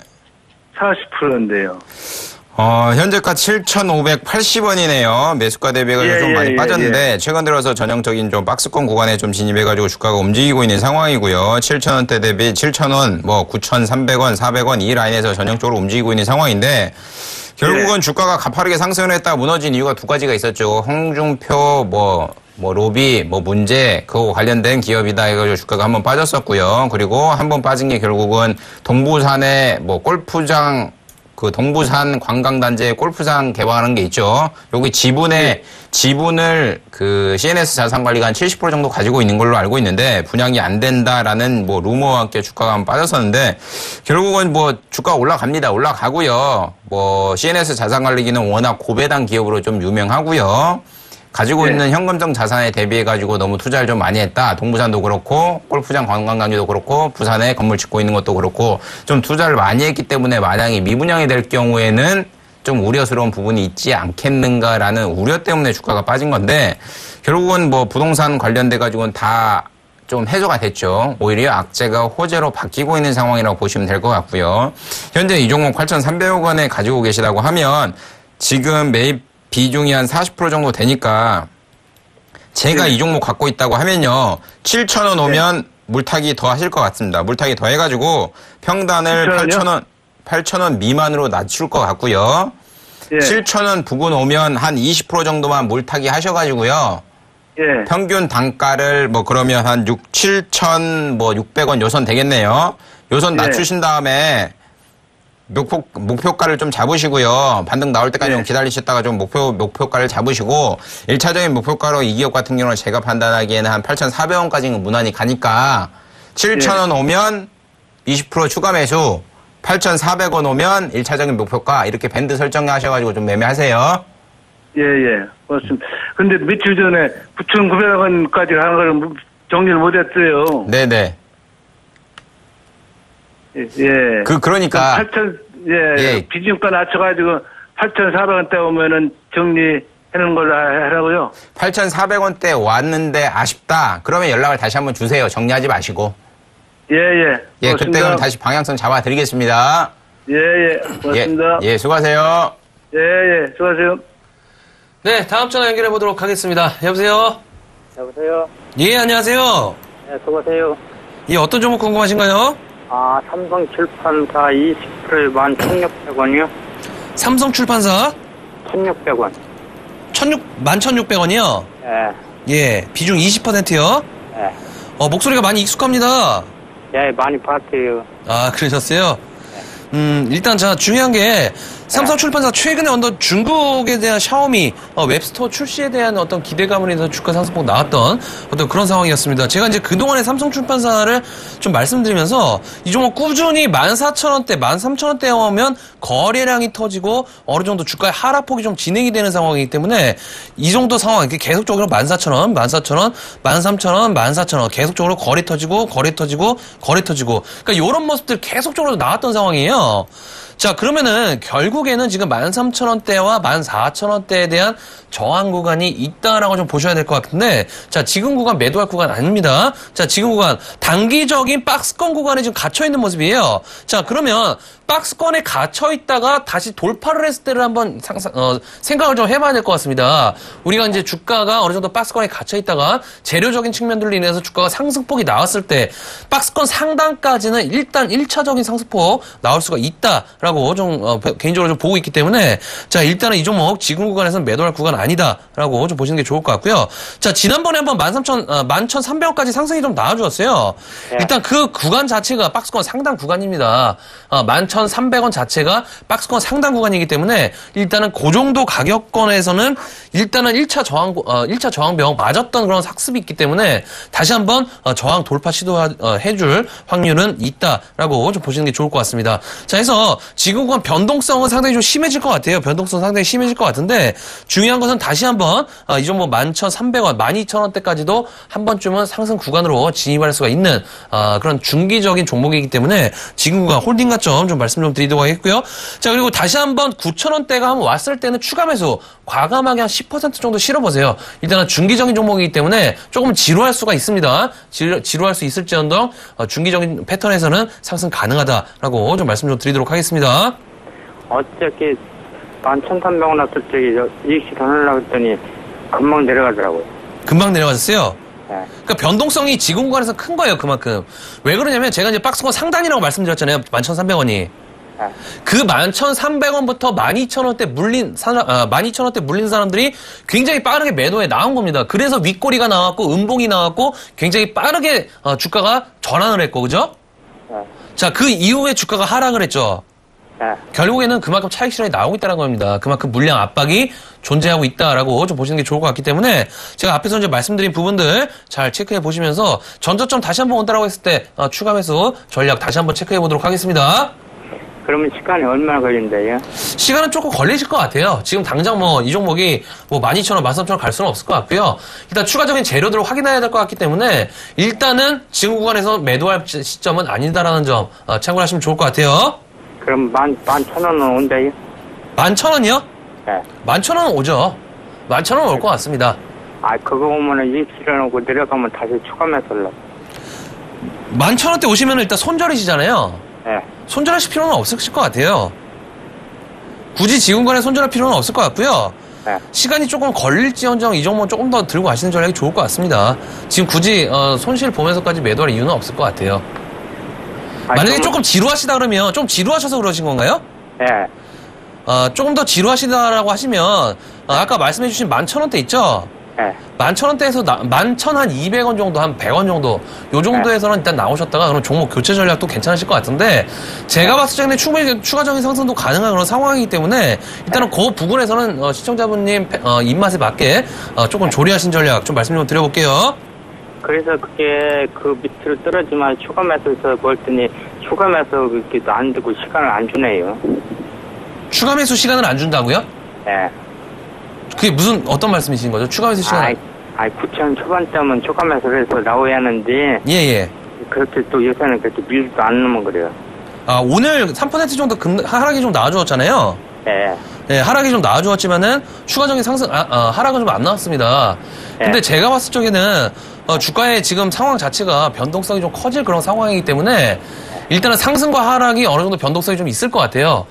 40%인데요. 현재가 7,580원이네요. 매수가 대비해가지고 예, 좀 예, 많이 예, 빠졌는데, 최근 들어서 전형적인 좀 박스권 구간에 좀 진입해가지고 주가가 움직이고 있는 상황이고요. 7,000원대 대비 7,000원, 9,300원, 400원 이 라인에서 전형적으로 움직이고 있는 상황인데, 결국은 주가가 가파르게 상승을 했다 무너진 이유가 두 가지가 있었죠. 홍준표, 로비, 문제, 그거 관련된 기업이다 해가지고 주가가 한번 빠졌었고요. 그리고 한번 빠진 게 결국은 동부산의 골프장, 그 동부산 관광단지에 골프장 개방하는 게 있죠. 여기 지분을 그 CNS 자산관리가 한 70% 정도 가지고 있는 걸로 알고 있는데 분양이 안 된다라는 루머와 함께 주가가 한번 빠졌었는데 결국은 주가가 올라갑니다. 올라가고요. CNS 자산관리기는 워낙 고배당 기업으로 좀 유명하고요. 가지고 있는 현금성 자산에 대비해가지고 너무 투자를 좀 많이 했다. 동부산도 그렇고 골프장 관광단지도 그렇고 부산에 건물 짓고 있는 것도 그렇고 좀 투자를 많이 했기 때문에 만약에 미분양이 될 경우에는 좀 우려스러운 부분이 있지 않겠는가라는 우려 때문에 주가가 빠진 건데 결국은 부동산 관련돼 가지고는 다 좀 해소가 됐죠. 오히려 악재가 호재로 바뀌고 있는 상황이라고 보시면 될 것 같고요. 현재 이 종목 8,300억 원에 가지고 계시다고 하면 지금 매입 비중이 한 40% 정도 되니까 제가 이 종목 갖고 있다고 하면요. 7,000원 오면 물타기 더 하실 것 같습니다. 물타기 더 해가지고 평단을 8,000원 미만으로 낮출 것 같고요. 7,000원 부근 오면 한 20% 정도만 물타기 하셔가지고요. 평균 단가를 뭐 그러면 한 7,600원 요선 되겠네요. 요선 낮추신 다음에 목표가를 좀 잡으시고요. 반등 나올 때까지 좀 기다리셨다가 좀 목표가를 잡으시고 1차적인 목표가로 이 기업 같은 경우는 제가 판단하기에는 한 8,400원까지는 무난히 가니까 7,000원 오면 20% 추가 매수 8,400원 오면 1차적인 목표가 이렇게 밴드 설정하셔가지고 좀 매매하세요. 맞습니다. 근데 며칠 전에 9,900원까지 가는 걸 정리를 못했어요. 네네. 그러니까. 8,000, 비중가 낮춰가지고 8,400원대 오면은 정리하는 걸로 하라고요. 8,400원대 왔는데 아쉽다. 그러면 연락을 다시 한번 주세요. 정리하지 마시고. 그때 그럼 다시 방향성 잡아드리겠습니다. 고맙습니다. 수고하세요. 수고하세요. 네, 다음 전화 연결해 보도록 하겠습니다. 여보세요? 여보세요? 예, 안녕하세요. 네, 수고하세요. 예, 어떤 종목 궁금하신가요? 삼성 출판사 20%에 11,600원이요? 삼성 출판사? 1,600원. 11,600원이요? 예, 비중 20%요? 목소리가 많이 익숙합니다. 많이 봤어요. 아, 그러셨어요? 일단 중요한 게 삼성 출판사 최근에 어떤 중국에 대한 샤오미 웹스토어 출시에 대한 어떤 기대감으로 인해서 주가 상승폭 나왔던 어떤 그런 상황이었습니다. 제가 이제 그동안의 삼성 출판사를 좀 말씀드리면서 이 종목 꾸준히 14,000원대, 13,000원대에 오면 거래량이 터지고 어느 정도 주가의 하락폭이 좀 진행이 되는 상황이기 때문에 이 정도 상황 이렇게 계속적으로 14,000원, 14,000원, 13,000원, 14,000원 계속적으로 거래 터지고 그러니까 이런 모습들 계속적으로 나왔던 상황이에요. 자, 그러면은 결국에는 지금 13,000원대와 14,000원대에 대한 저항 구간이 있다라고 좀 보셔야 될 것 같은데, 자, 지금 구간 매도할 구간 아닙니다. 자, 지금 구간 단기적인 박스권 구간에 지금 갇혀 있는 모습이에요. 자, 그러면 박스권에 갇혀 있다가 다시 돌파를 했을 때를 한번 생각을 좀 해봐야 될 것 같습니다. 우리가 이제 주가가 어느 정도 박스권에 갇혀 있다가 재료적인 측면들로 인해서 주가가 상승폭이 나왔을 때 박스권 상단까지는 일단 1차적인 상승폭 나올 수가 있다라고 좀 개인적으로 좀 보고 있기 때문에 자, 일단은 이 종목 지금 구간에서는 매도할 구간 아니다라고 좀 보시는 게 좋을 것 같고요. 자, 지난번에 한번 11,300원까지 상승이 좀 나와주었어요. 일단 그 구간 자체가 박스권 상단 구간입니다. 11,300원 자체가 박스권 상단 구간이기 때문에 일단은 그 정도 가격권에서는 일단은 1차 저항벽 맞았던 그런 학습이 있기 때문에 다시 한번 저항 돌파 시도해줄 확률은 있다라고 좀 보시는 게 좋을 것 같습니다. 자, 해서 지금 구간 변동성은 상당히 좀 심해질 것 같아요. 변동성 상당히 심해질 것 같은데 중요한 것은 다시 한번 이 종목 11,300원, 12,000원대까지도 한 번쯤은 상승 구간으로 진입할 수가 있는 그런 중기적인 종목이기 때문에 지금 구간 홀딩 가점 좀 말씀 좀 드리도록 하겠고요. 자, 그리고 다시 한번 9,000원대가 한번 왔을 때는 추가 매수 과감하게 한 10% 정도 실어보세요. 일단은 중기적인 종목이기 때문에 조금 지루할 수가 있습니다. 지루할 수 있을지언정 중기적인 패턴에서는 상승 가능하다라고 좀 말씀 좀 드리도록 하겠습니다. 어떻게 11,300원 왔을 때 이익시 더 내려고 했더니 금방 내려가더라고요. 금방 내려가셨어요? 그러니까 변동성이 지금 구간에서 큰 거예요, 그만큼. 왜 그러냐면 제가 이제 박스권 상단이라고 말씀드렸잖아요. 11,300원이. 그 11,300원부터 12,000원대 물린 12,000원대 물린 사람들이 굉장히 빠르게 매도에 나온 겁니다. 그래서 윗꼬리가 나왔고 음봉이 나왔고 굉장히 빠르게 주가가 전환을 했고, 그죠? 자, 그 이후에 주가가 하락을 했죠. 결국에는 그만큼 차익 실현이 나오고 있다는 겁니다. 그만큼 물량 압박이 존재하고 있다라고 좀 보시는 게 좋을 것 같기 때문에 제가 앞에서 이제 말씀드린 부분들 잘 체크해 보시면서 전저점 다시 한번 온다라고 했을 때 추가 매수 전략 다시 한번 체크해 보도록 하겠습니다. 그러면 시간이 얼마나 걸린대요? 시간은 조금 걸리실 것 같아요. 지금 당장 이 종목이 12,000원, 13,000원 갈 수는 없을 것 같고요. 일단 추가적인 재료들을 확인해야 될 것 같기 때문에 일단은 지금 구간에서 매도할 시점은 아니다라는 점 참고하시면 좋을 것 같아요. 그럼 11,000원은 온대요? 11,000원이요? 네. 11,000원은 오죠. 11,000원 올 것 같습니다. 그거 오면은 이익 실현하고 내려가면 다시 추가 매수를. 11,000원대 오시면 일단 손절이시잖아요. 네. 손절하실 필요는 없으실 것 같아요. 굳이 지금간에 손절할 필요는 없을 것 같고요. 네. 시간이 조금 걸릴지언정 이 종목은 조금 더 들고 가시는 전략이 좋을 것 같습니다. 지금 굳이 손실 보면서까지 매도할 이유는 없을 것 같아요. 만약에 조금 지루하시다 그러면 좀 지루하셔서 그러신 건가요? 네. 조금 더 지루하시다라고 하시면 아까 말씀해주신 11,000원대 있죠? 네. 11,000원대에서 11,200원 정도, 한 100원 정도 요 정도에서는 일단 나오셨다가 그럼 종목 교체 전략도 괜찮으실 것 같은데 제가 봤을 때는 충분히 추가적인 상승도 가능한 그런 상황이기 때문에 일단은 그 부분에서는 시청자분님 입맛에 맞게 조금 조리하신 전략 좀 말씀 좀 드려볼게요. 그래서 그게 그 밑으로 떨어지면 추가 매수해서 볼더니 추가 매수 그렇게 안 두고 시간을 안 주네요. 추가 매수 시간을 안 준다고요? 네. 그게 무슨 어떤 말씀이신 거죠? 추가 매수 시간? 9천 초반대면 추가 매수를 해서 나와야 하는데 예. 그렇게 또 요새는 그렇게 밀지도 않으면 그래요. 오늘 3% 정도 하락이 좀 나와주었잖아요. 네. 네, 하락이 좀 나와주었지만은 추가적인 상승 하락은 좀 안 나왔습니다. 근데 네. 제가 봤을 적에는 주가의 지금 상황 자체가 변동성이 좀 커질 그런 상황이기 때문에 일단은 상승과 하락이 어느 정도 변동성이 좀 있을 것 같아요.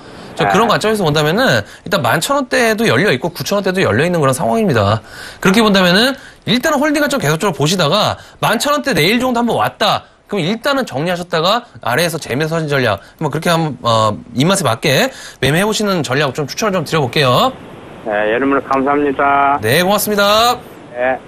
그런 관점에서 본다면은 일단 11,000원대도 열려 있고 9,000원대도 열려 있는 그런 상황입니다. 그렇게 본다면은 일단은 홀딩 관점 계속적으로 보시다가 11,000원대 내일 정도 한번 왔다. 그럼 일단은 정리하셨다가 아래에서 재매수 하신 전략 한번 그렇게 한번 입맛에 맞게 매매해 보시는 전략 좀 추천을 좀 드려볼게요. 네, 여러분 감사합니다. 네, 고맙습니다. 네.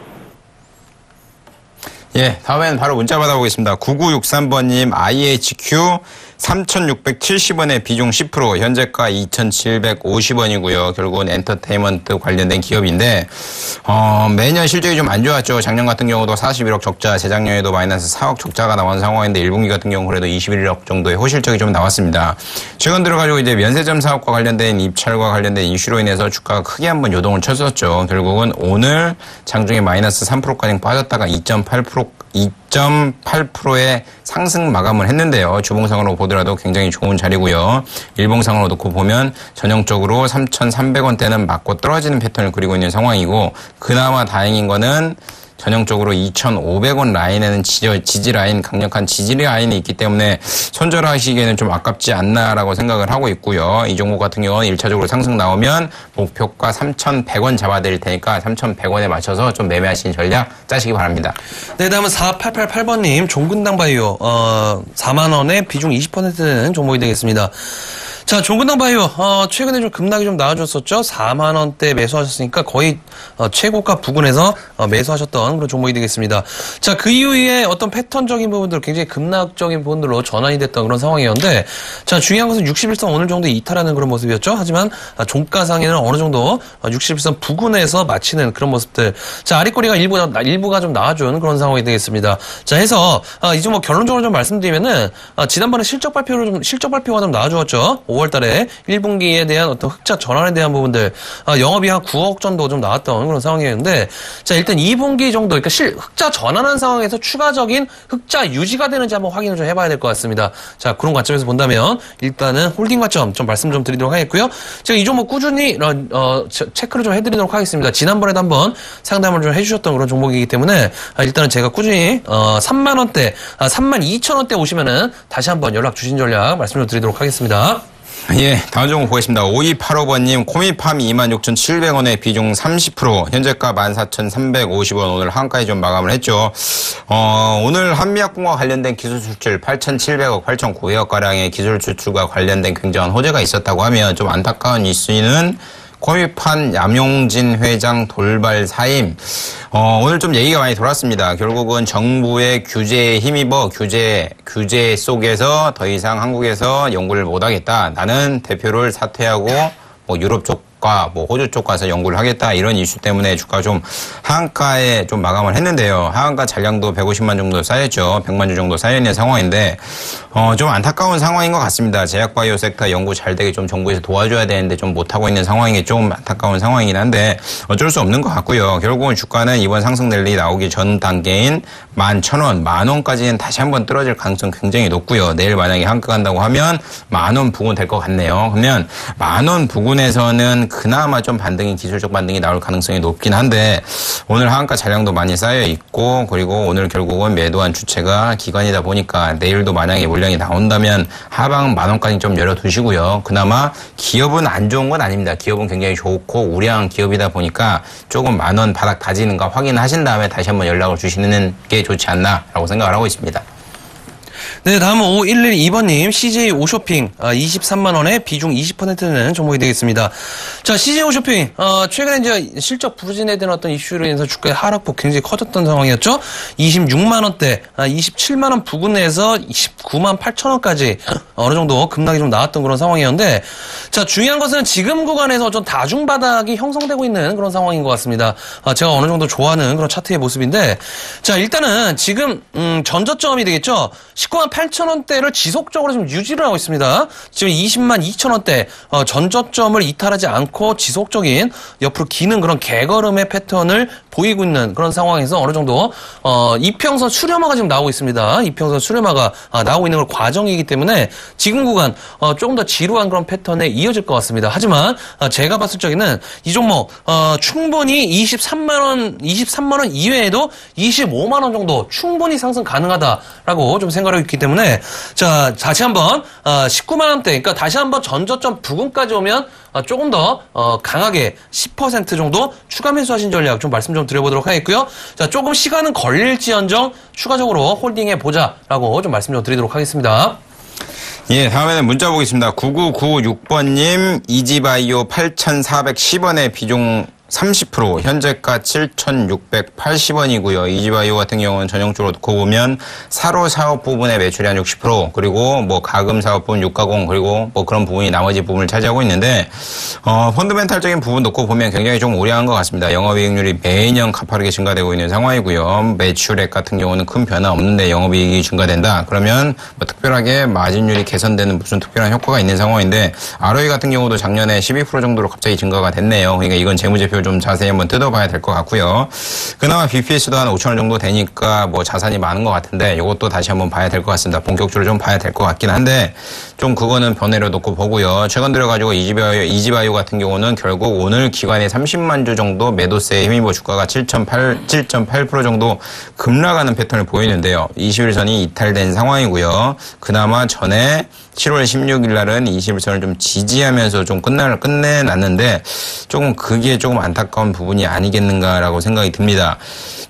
예, 다음에는 바로 문자 받아보겠습니다. 9963번님 IHQ 3,670원에 비중 10%, 현재가 2,750원이고요. 결국은 엔터테인먼트 관련된 기업인데 매년 실적이 좀 안 좋았죠. 작년 같은 경우도 41억 적자, 재작년에도 마이너스 4억 적자가 나온 상황인데 1분기 같은 경우 그래도 21억 정도의 호실적이 좀 나왔습니다. 최근 들어가지고 이제 면세점 사업과 관련된 입찰과 관련된 이슈로 인해서 주가가 크게 한번 요동을 쳤었죠. 결국은 오늘 장중에 마이너스 3%까지 빠졌다가 2.8%의 상승 마감을 했는데요. 주봉상으로 보더라도 굉장히 좋은 자리고요. 일봉상으로 놓고 보면 전형적으로 3,300원대는 맞고 떨어지는 패턴을 그리고 있는 상황이고 그나마 다행인 거는 전형적으로 2,500원 라인에는 지지 라인, 강력한 지지 라인이 있기 때문에 손절하시기에는 좀 아깝지 않나라고 생각을 하고 있고요. 이 종목 같은 경우는 1차적으로 상승 나오면 목표가 3,100원 잡아드릴 테니까 3,100원에 맞춰서 좀 매매하시는 전략 짜시기 바랍니다. 네, 다음은 4888번님 종근당 바이오 4만원에 비중 20% 되는 종목이 되겠습니다. 자, 종근당 바이오 최근에 좀 급락이 좀 나와줬었죠. 4만 원대 매수하셨으니까 거의 최고가 부근에서 매수하셨던 그런 종목이 되겠습니다. 자, 그 이후에 어떤 패턴적인 부분들, 굉장히 급락적인 부분들로 전환이 됐던 그런 상황이었는데, 자, 중요한 것은 61선 오늘 정도 이탈하는 그런 모습이었죠. 하지만 종가상에는 어느 정도 61선 부근에서 마치는 그런 모습들. 자, 아리꼬리가 일부가 좀 나와준 그런 상황이 되겠습니다. 자, 해서 이 종목 결론적으로 좀 말씀드리면은 지난번에 실적 발표가 좀 나와주었죠. 5월달에 1분기에 대한 어떤 흑자 전환에 대한 부분들, 영업이 한 9억 정도 좀 나왔던 그런 상황이었는데, 자, 일단 2분기 정도, 그러니까 흑자 전환한 상황에서 추가적인 흑자 유지가 되는지 한번 확인을 좀 해봐야 될 것 같습니다. 자, 그런 관점에서 본다면, 일단은 홀딩 관점 좀 말씀 좀 드리도록 하겠고요. 제가 이 종목 꾸준히, 체크를 좀 해드리도록 하겠습니다. 지난번에도 한번 상담을 좀 해주셨던 그런 종목이기 때문에, 일단은 제가 꾸준히, 3만원대, 32,000원대 오시면은 다시 한번 연락 주신 전략 말씀 좀 드리도록 하겠습니다. 예, 다음 종목 보겠습니다. 5285번님, 코미팜 26,700원에 비중 30%, 현재가 14,350원, 오늘 한가에 좀 마감을 했죠. 오늘 한미약품과 관련된 기술 수출 8,700억, 8,900억가량의 기술 수출과 관련된 굉장한 호재가 있었다고 하면 좀 안타까운 이슈는 코미팜 남용진 회장 돌발 사임. 오늘 좀 얘기가 많이 돌았습니다. 결국은 정부의 규제에 힘입어 규제 속에서 더 이상 한국에서 연구를 못하겠다. 나는 대표를 사퇴하고 유럽 쪽과 호주 쪽 가서 연구를 하겠다. 이런 이슈 때문에 주가 좀 하한가에 좀 마감을 했는데요. 하한가 잔량도 150만 정도 쌓였죠. 100만 주 정도 쌓여있는 상황인데 좀 안타까운 상황인 것 같습니다. 제약바이오 섹터 연구 잘 되게 좀 정부에서 도와줘야 되는데 좀 못하고 있는 상황인 게 좀 안타까운 상황이긴 한데 어쩔 수 없는 것 같고요. 결국은 주가는 이번 상승 랠리 나오기 전 단계인 11,000원, 만원까지는 다시 한번 떨어질 가능성 굉장히 높고요. 내일 만약에 한가 간다고 하면 10,000원 부근 될 것 같네요. 그러면 10,000원 부근에서는 그나마 좀 반등이 기술적 반등이 나올 가능성이 높긴 한데 오늘 하한가 잔량도 많이 쌓여 있고 그리고 오늘 결국은 매도한 주체가 기관이다 보니까 내일도 만약에 물량이 나온다면 하방 10,000원까지 좀 열어두시고요. 그나마 기업은 안 좋은 건 아닙니다. 기업은 굉장히 좋고 우량한 기업이다 보니까 조금 10,000원 바닥 다지는가 확인하신 다음에 다시 한번 연락을 주시는 게 좋지 않나라고 생각을 하고 있습니다. 네, 다음은 5112번님, CJ 오쇼핑, 23만원에 비중 20%는 종목이 되겠습니다. 자, CJ 오쇼핑, 최근에 이제 실적 부진에 대한 어떤 이슈로 인해서 주가의 하락폭 굉장히 커졌던 상황이었죠. 26만원대, 27만원 부근에서 29만 8천원까지 어느 정도 급락이 좀 나왔던 그런 상황이었는데, 자, 중요한 것은 지금 구간에서 좀 다중바닥이 형성되고 있는 그런 상황인 것 같습니다. 제가 어느 정도 좋아하는 그런 차트의 모습인데, 자, 일단은 지금, 전저점이 되겠죠. 19만 8천원대를 지속적으로 지금 유지를 하고 있습니다. 지금 20만 2천원대 전저점을 이탈하지 않고 지속적인 옆으로 기는 그런 개걸음의 패턴을 보이고 있는 그런 상황에서 어느 정도 이평선 수렴화가 지금 나오고 있습니다. 이평선 수렴화가 나오고 있는 과정이기 때문에 지금 구간 조금 더 지루한 그런 패턴에 이어질 것 같습니다. 하지만 제가 봤을 적에는 이 종목 충분히 23만 원 이외에도 25만 원 정도 충분히 상승 가능하다라고 좀 생각하고 있기 때문에 자 다시 한번 19만 원대 그러니까 다시 한번 전저점 부근까지 오면 조금 더 강하게 10% 정도 추가 매수하신 전략 좀 말씀 좀 드려보도록 하겠고요. 자 조금 시간은 걸릴지언정 추가적으로 홀딩해 보자라고 좀 말씀 좀 드리도록 하겠습니다. 예, 다음에는 문자 보겠습니다. 9996번님, 이지바이오 8,410원의 비중 30%, 현재가 7,680원이고요. 이지바이오 같은 경우는 전형적으로 놓고 보면 사로 사업 부분의 매출이 한 60%, 그리고 뭐 가금 사업 부분 6가공, 그리고 뭐 그런 부분이 나머지 부분을 차지하고 있는데, 펀더멘탈적인 부분 놓고 보면 굉장히 좀 우려한 것 같습니다. 영업이익률이 매년 가파르게 증가되고 있는 상황이고요. 매출액 같은 경우는 큰 변화 없는데 영업이익이 증가된다. 그러면 뭐 특별하게 마진율이 개선되는 무슨 특별한 효과가 있는 상황인데, ROE 같은 경우도 작년에 12% 정도로 갑자기 증가가 됐네요. 그러니까 이건 재무제표 좀 자세히 한번 뜯어봐야 될 것 같고요. 그나마 BPS도 한 5,000원 정도 되니까 뭐 자산이 많은 것 같은데 이것도 다시 한번 봐야 될 것 같습니다. 본격적으로 좀 봐야 될 것 같긴 한데 좀 그거는 변화로 놓고 보고요. 최근 들어가지고 이지바이오 같은 경우는 결국 오늘 기관에 30만 주 정도 매도세에 힘입어 주가가 7.8% 정도 급락하는 패턴을 보이는데요. 20일선이 이탈된 상황이고요. 그나마 전에 7월 16일 날은 21선을 좀 지지하면서 좀 끝내놨는데 조금 그게 조금 안타까운 부분이 아니겠는가라고 생각이 듭니다.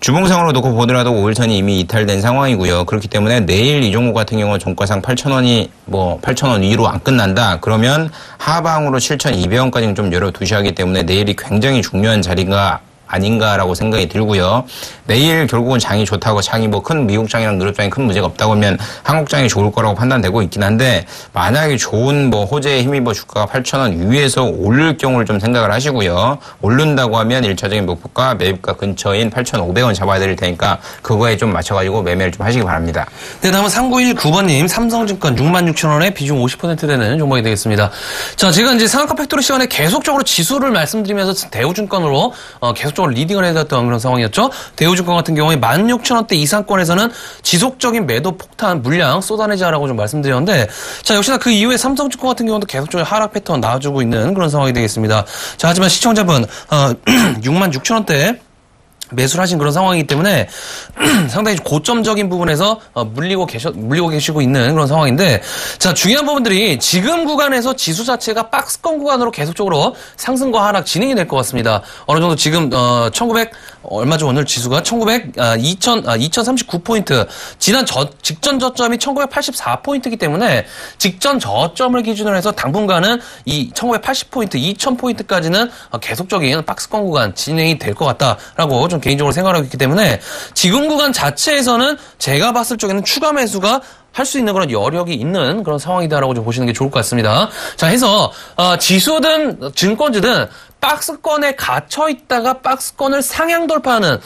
주봉상으로 놓고 보더라도 5일선이 이미 이탈된 상황이고요. 그렇기 때문에 내일 이 종목 같은 경우는 종가상 8,000원이 뭐 8,000원 위로 안 끝난다. 그러면 하방으로 7,200원까지 좀 열어두셔야 하기 때문에 내일이 굉장히 중요한 자리가 아닌가라고 생각이 들고요. 내일 결국은 장이 좋다고 장이 뭐 큰 미국장이랑 유럽장이 큰 문제가 없다고 하면 한국장이 좋을 거라고 판단되고 있긴 한데 만약에 좋은 뭐 호재에 힘입어 주가가 8,000원 위에서 오를 경우를 좀 생각을 하시고요. 오른다고 하면 1차적인 목표가 매입가 근처인 8,500원 잡아야 될 테니까 그거에 좀 맞춰가지고 매매를 좀 하시기 바랍니다. 네, 다음은 3919번님 삼성증권 66,000원에 비중 50% 되는 종목이 되겠습니다. 자, 제가 이제 상한가 팩토리 시간에 계속적으로 지수를 말씀드리면서 대우증권으로 계속적으로 리딩을 해줬던 그런 상황이었죠. 대우증권 같은 경우에 16,000원대 이상권에서는 지속적인 매도 폭탄 물량 쏟아내자라고 좀 말씀드렸는데 자 역시나 그 이후에 삼성증권 같은 경우도 계속적인 하락 패턴 나와주고 있는 그런 상황이 되겠습니다. 자 하지만 시청자분 66,000원대 매수를 하신 그런 상황이기 때문에 상당히 고점적인 부분에서 물리고 계시고 있는 그런 상황인데 자 중요한 부분들이 지금 구간에서 지수 자체가 박스권 구간으로 계속적으로 상승과 하락 진행이 될 것 같습니다. 어느 정도 지금 1900 얼마죠? 오늘 지수가 2039포인트 지난 직전 저점이 1984포인트이기 때문에 직전 저점을 기준으로 해서 당분간은 이 1980포인트 2000포인트까지는 계속적인 박스권 구간 진행이 될 것 같다라고 좀 개인적으로 생각하고 있기 때문에 지금 구간 자체에서는 제가 봤을 적에는 추가 매수가 할 수 있는 그런 여력이 있는 그런 상황이다라고 좀 보시는 게 좋을 것 같습니다. 자, 해서 지수든 증권주든 박스권에 갇혀 있다가 박스권을 상향 돌파하는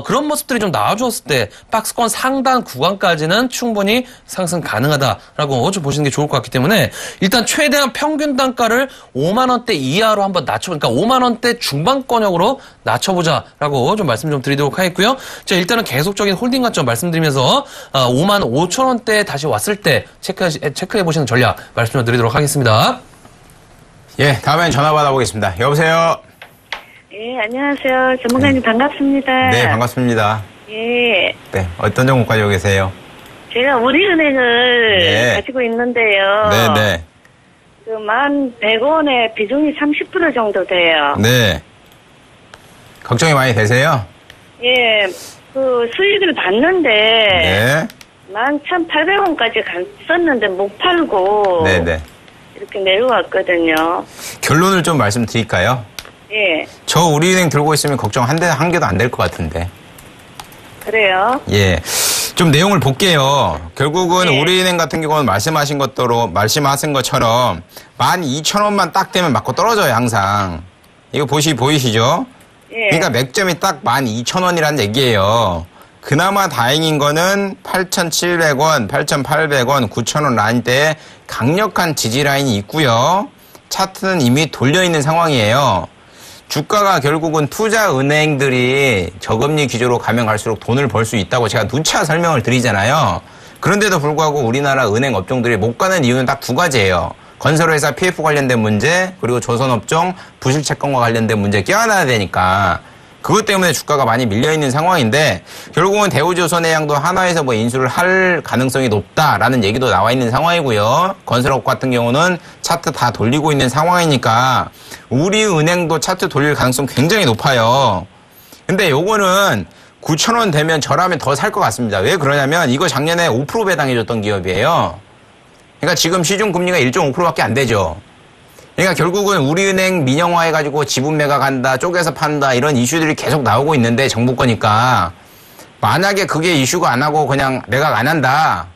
그런 모습들이 좀 나와주었을 때 박스권 상단 구간까지는 충분히 상승 가능하다라고 좀 보시는 게 좋을 것 같기 때문에 일단 최대한 평균 단가를 5만 원대 이하로 한번 그러니까 5만 원대 중반권역으로 낮춰보자라고 좀 말씀 좀 드리도록 하겠고요. 자, 일단은 계속적인 홀딩 관점 말씀드리면서 5만 5천 원대에 다시 왔을 때 체크해 보시는 전략 말씀 좀 드리도록 하겠습니다. 예, 다음엔 전화 받아보겠습니다. 여보세요? 예, 안녕하세요. 전문가님 반갑습니다. 네, 반갑습니다. 예. 네, 어떤 종목 가지고 계세요? 제가 우리은행을 네. 가지고 있는데요. 네네. 그 1,100원에 비중이 30% 정도 돼요. 네. 걱정이 많이 되세요? 예. 그 수익을 봤는데 네. 11,800원까지 갔었는데 못 팔고 네네. 이렇게 내려왔거든요. 결론을 좀 말씀드릴까요? 예. 저 우리은행 들고 있으면 걱정 한 개도 안 될 것 같은데. 그래요? 예. 좀 내용을 볼게요. 결국은 네. 우리은행 같은 경우는 말씀하신 것처럼 12,000원만 딱 되면 맞고 떨어져요, 항상. 이거 보이시죠? 예. 그러니까 맥점이 딱 12,000원이라는 얘기예요. 그나마 다행인 거는 8,700원, 8,800원, 9,000원 라인대에 강력한 지지 라인이 있고요. 차트는 이미 돌려있는 상황이에요. 주가가 결국은 투자은행들이 저금리 기조로 가면 갈수록 돈을 벌 수 있다고 제가 누차 설명을 드리잖아요. 그런데도 불구하고 우리나라 은행 업종들이 못 가는 이유는 딱 두 가지예요. 건설회사 PF 관련된 문제, 그리고 조선업종 부실채권과 관련된 문제 껴안아야 되니까 그것 때문에 주가가 많이 밀려있는 상황인데 결국은 대우조선해양도 하나에서 뭐 인수를 할 가능성이 높다라는 얘기도 나와 있는 상황이고요. 건설업 같은 경우는 차트 다 돌리고 있는 상황이니까 우리은행도 차트 돌릴 가능성 굉장히 높아요. 근데 요거는 9,000원 되면 저라면 더 살 것 같습니다. 왜 그러냐면 이거 작년에 5% 배당해줬던 기업이에요. 그러니까 지금 시중금리가 1.5%밖에 안 되죠. 그러니까 결국은 우리은행 민영화해가지고 지분 매각한다, 쪼개서 판다 이런 이슈들이 계속 나오고 있는데 정부 거니까 만약에 그게 이슈가 안 하고 그냥 매각 안 한다.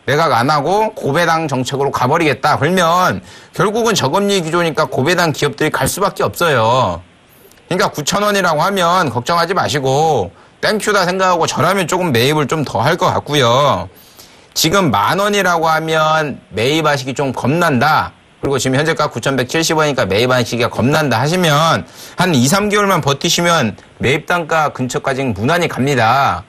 매각 안 하고 고배당 정책으로 가버리겠다. 그러면 결국은 저금리 기조니까 고배당 기업들이 갈 수밖에 없어요. 그러니까 9,000원이라고 하면 걱정하지 마시고 땡큐다 생각하고 저라면 조금 매입을 좀 더 할 것 같고요. 지금 10,000원이라고 하면 매입하시기 좀 겁난다. 그리고 지금 현재가 9,170원이니까 매입하시기가 겁난다 하시면 한 2, 3개월만 버티시면 매입 단가 근처까지는 무난히 갑니다.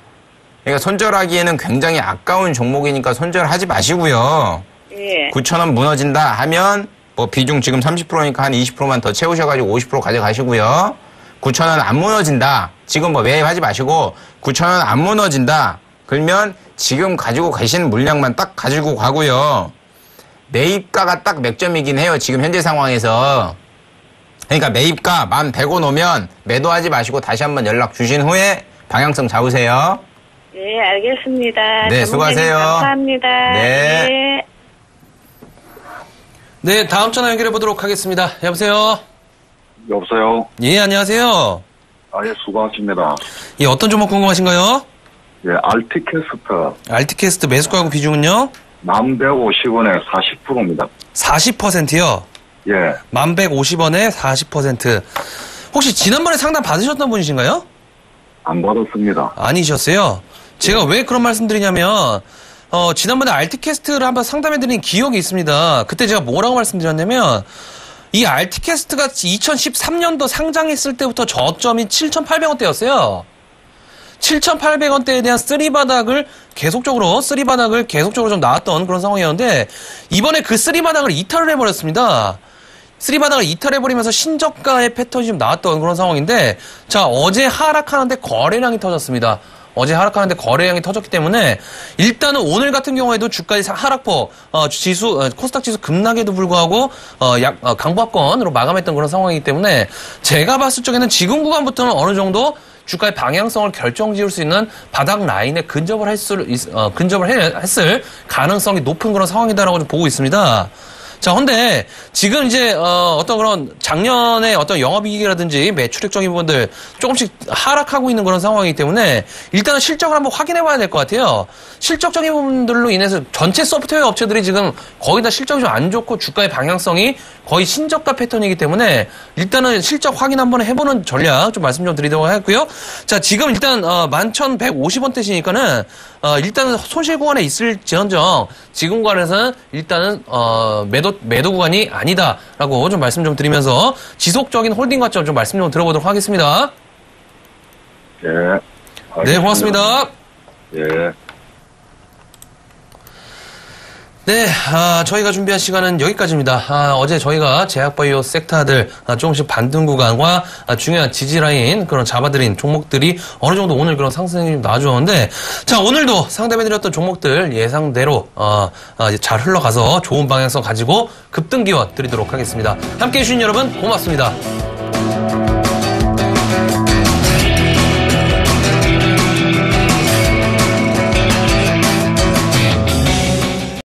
그러니까 손절하기에는 굉장히 아까운 종목이니까 손절하지 마시고요. 예. 9,000원 무너진다 하면 뭐 비중 지금 30%니까 한 20%만 더 채우셔가지고 50% 가져가시고요. 9,000원 안 무너진다. 지금 뭐 매입하지 마시고 9,000원 안 무너진다. 그러면 지금 가지고 계신 물량만 딱 가지고 가고요. 매입가가 딱 맥점이긴 해요. 지금 현재 상황에서. 그러니까 매입가 1,100원 오면 매도하지 마시고 다시 한번 연락 주신 후에 방향성 잡으세요. 예, 알겠습니다. 네, 전문가님 수고하세요. 감사합니다. 네. 예. 네, 다음 전화 연결해 보도록 하겠습니다. 여보세요? 여보세요? 예, 안녕하세요. 예, 수고하십니다. 예, 어떤 종목 궁금하신가요? 예, 알티캐스트 알티캐스트 매수가하고 비중은요? 1,150원에 40%입니다. 40%요? 예, 1,150원에 40%. 혹시 지난번에 상담 받으셨던 분이신가요? 안 받았습니다. 아니셨어요? 제가 왜 그런 말씀 드리냐면, 지난번에 알티캐스트를 한번 상담해드린 기억이 있습니다. 그때 제가 뭐라고 말씀드렸냐면, 이 알티캐스트가 2013년도 상장했을 때부터 저점이 7,800원대였어요. 7,800원대에 대한 쓰리바닥을 계속적으로 좀 나왔던 그런 상황이었는데, 이번에 그 쓰리바닥을 이탈을 해버렸습니다. 쓰리바닥을 이탈해버리면서 신저가의 패턴이 좀 나왔던 그런 상황인데, 자, 어제 하락하는데 거래량이 터졌습니다. 어제 하락하는데 거래량이 터졌기 때문에 일단은 오늘 같은 경우에도 주가의 하락폭, 코스닥 지수 급락에도 불구하고 강보합권으로 마감했던 그런 상황이기 때문에 제가 봤을 적에는 지금 구간부터는 어느 정도 주가의 방향성을 결정지을 수 있는 바닥 라인에 근접을 했을 가능성이 높은 그런 상황이다라고 좀 보고 있습니다. 자, 근데 지금 이제 어떤 그런 작년에 어떤 영업이익이라든지 매출액적인 부분들 조금씩 하락하고 있는 그런 상황이기 때문에 일단은 실적을 한번 확인해 봐야 될 것 같아요. 실적적인 부분들로 인해서 전체 소프트웨어 업체들이 지금 거의 다 실적이 좀 안 좋고 주가의 방향성이 거의 신저가 패턴이기 때문에 일단은 실적 확인 한번 해보는 전략 좀 말씀 좀 드리도록 하겠고요. 자, 지금 일단 11,150원대시니까는 일단은 손실 구간에 있을지언정 지금 구간에서는 일단은 매도 구간이 아니다라고 좀 말씀 좀 드리면서 지속적인 홀딩 관점 좀 말씀 좀 들어보도록 하겠습니다. 예. 네, 고맙습니다. 예. 네, 저희가 준비한 시간은 여기까지입니다. 어제 저희가 제약바이오 섹터들 조금씩 반등 구간과 중요한 지지라인 그런 잡아드린 종목들이 어느 정도 오늘 그런 상승이 좀 나와주었는데, 자, 오늘도 상담해드렸던 종목들 예상대로 이제 잘 흘러가서 좋은 방향성 가지고 급등 기원 드리도록 하겠습니다. 함께해 주신 여러분 고맙습니다.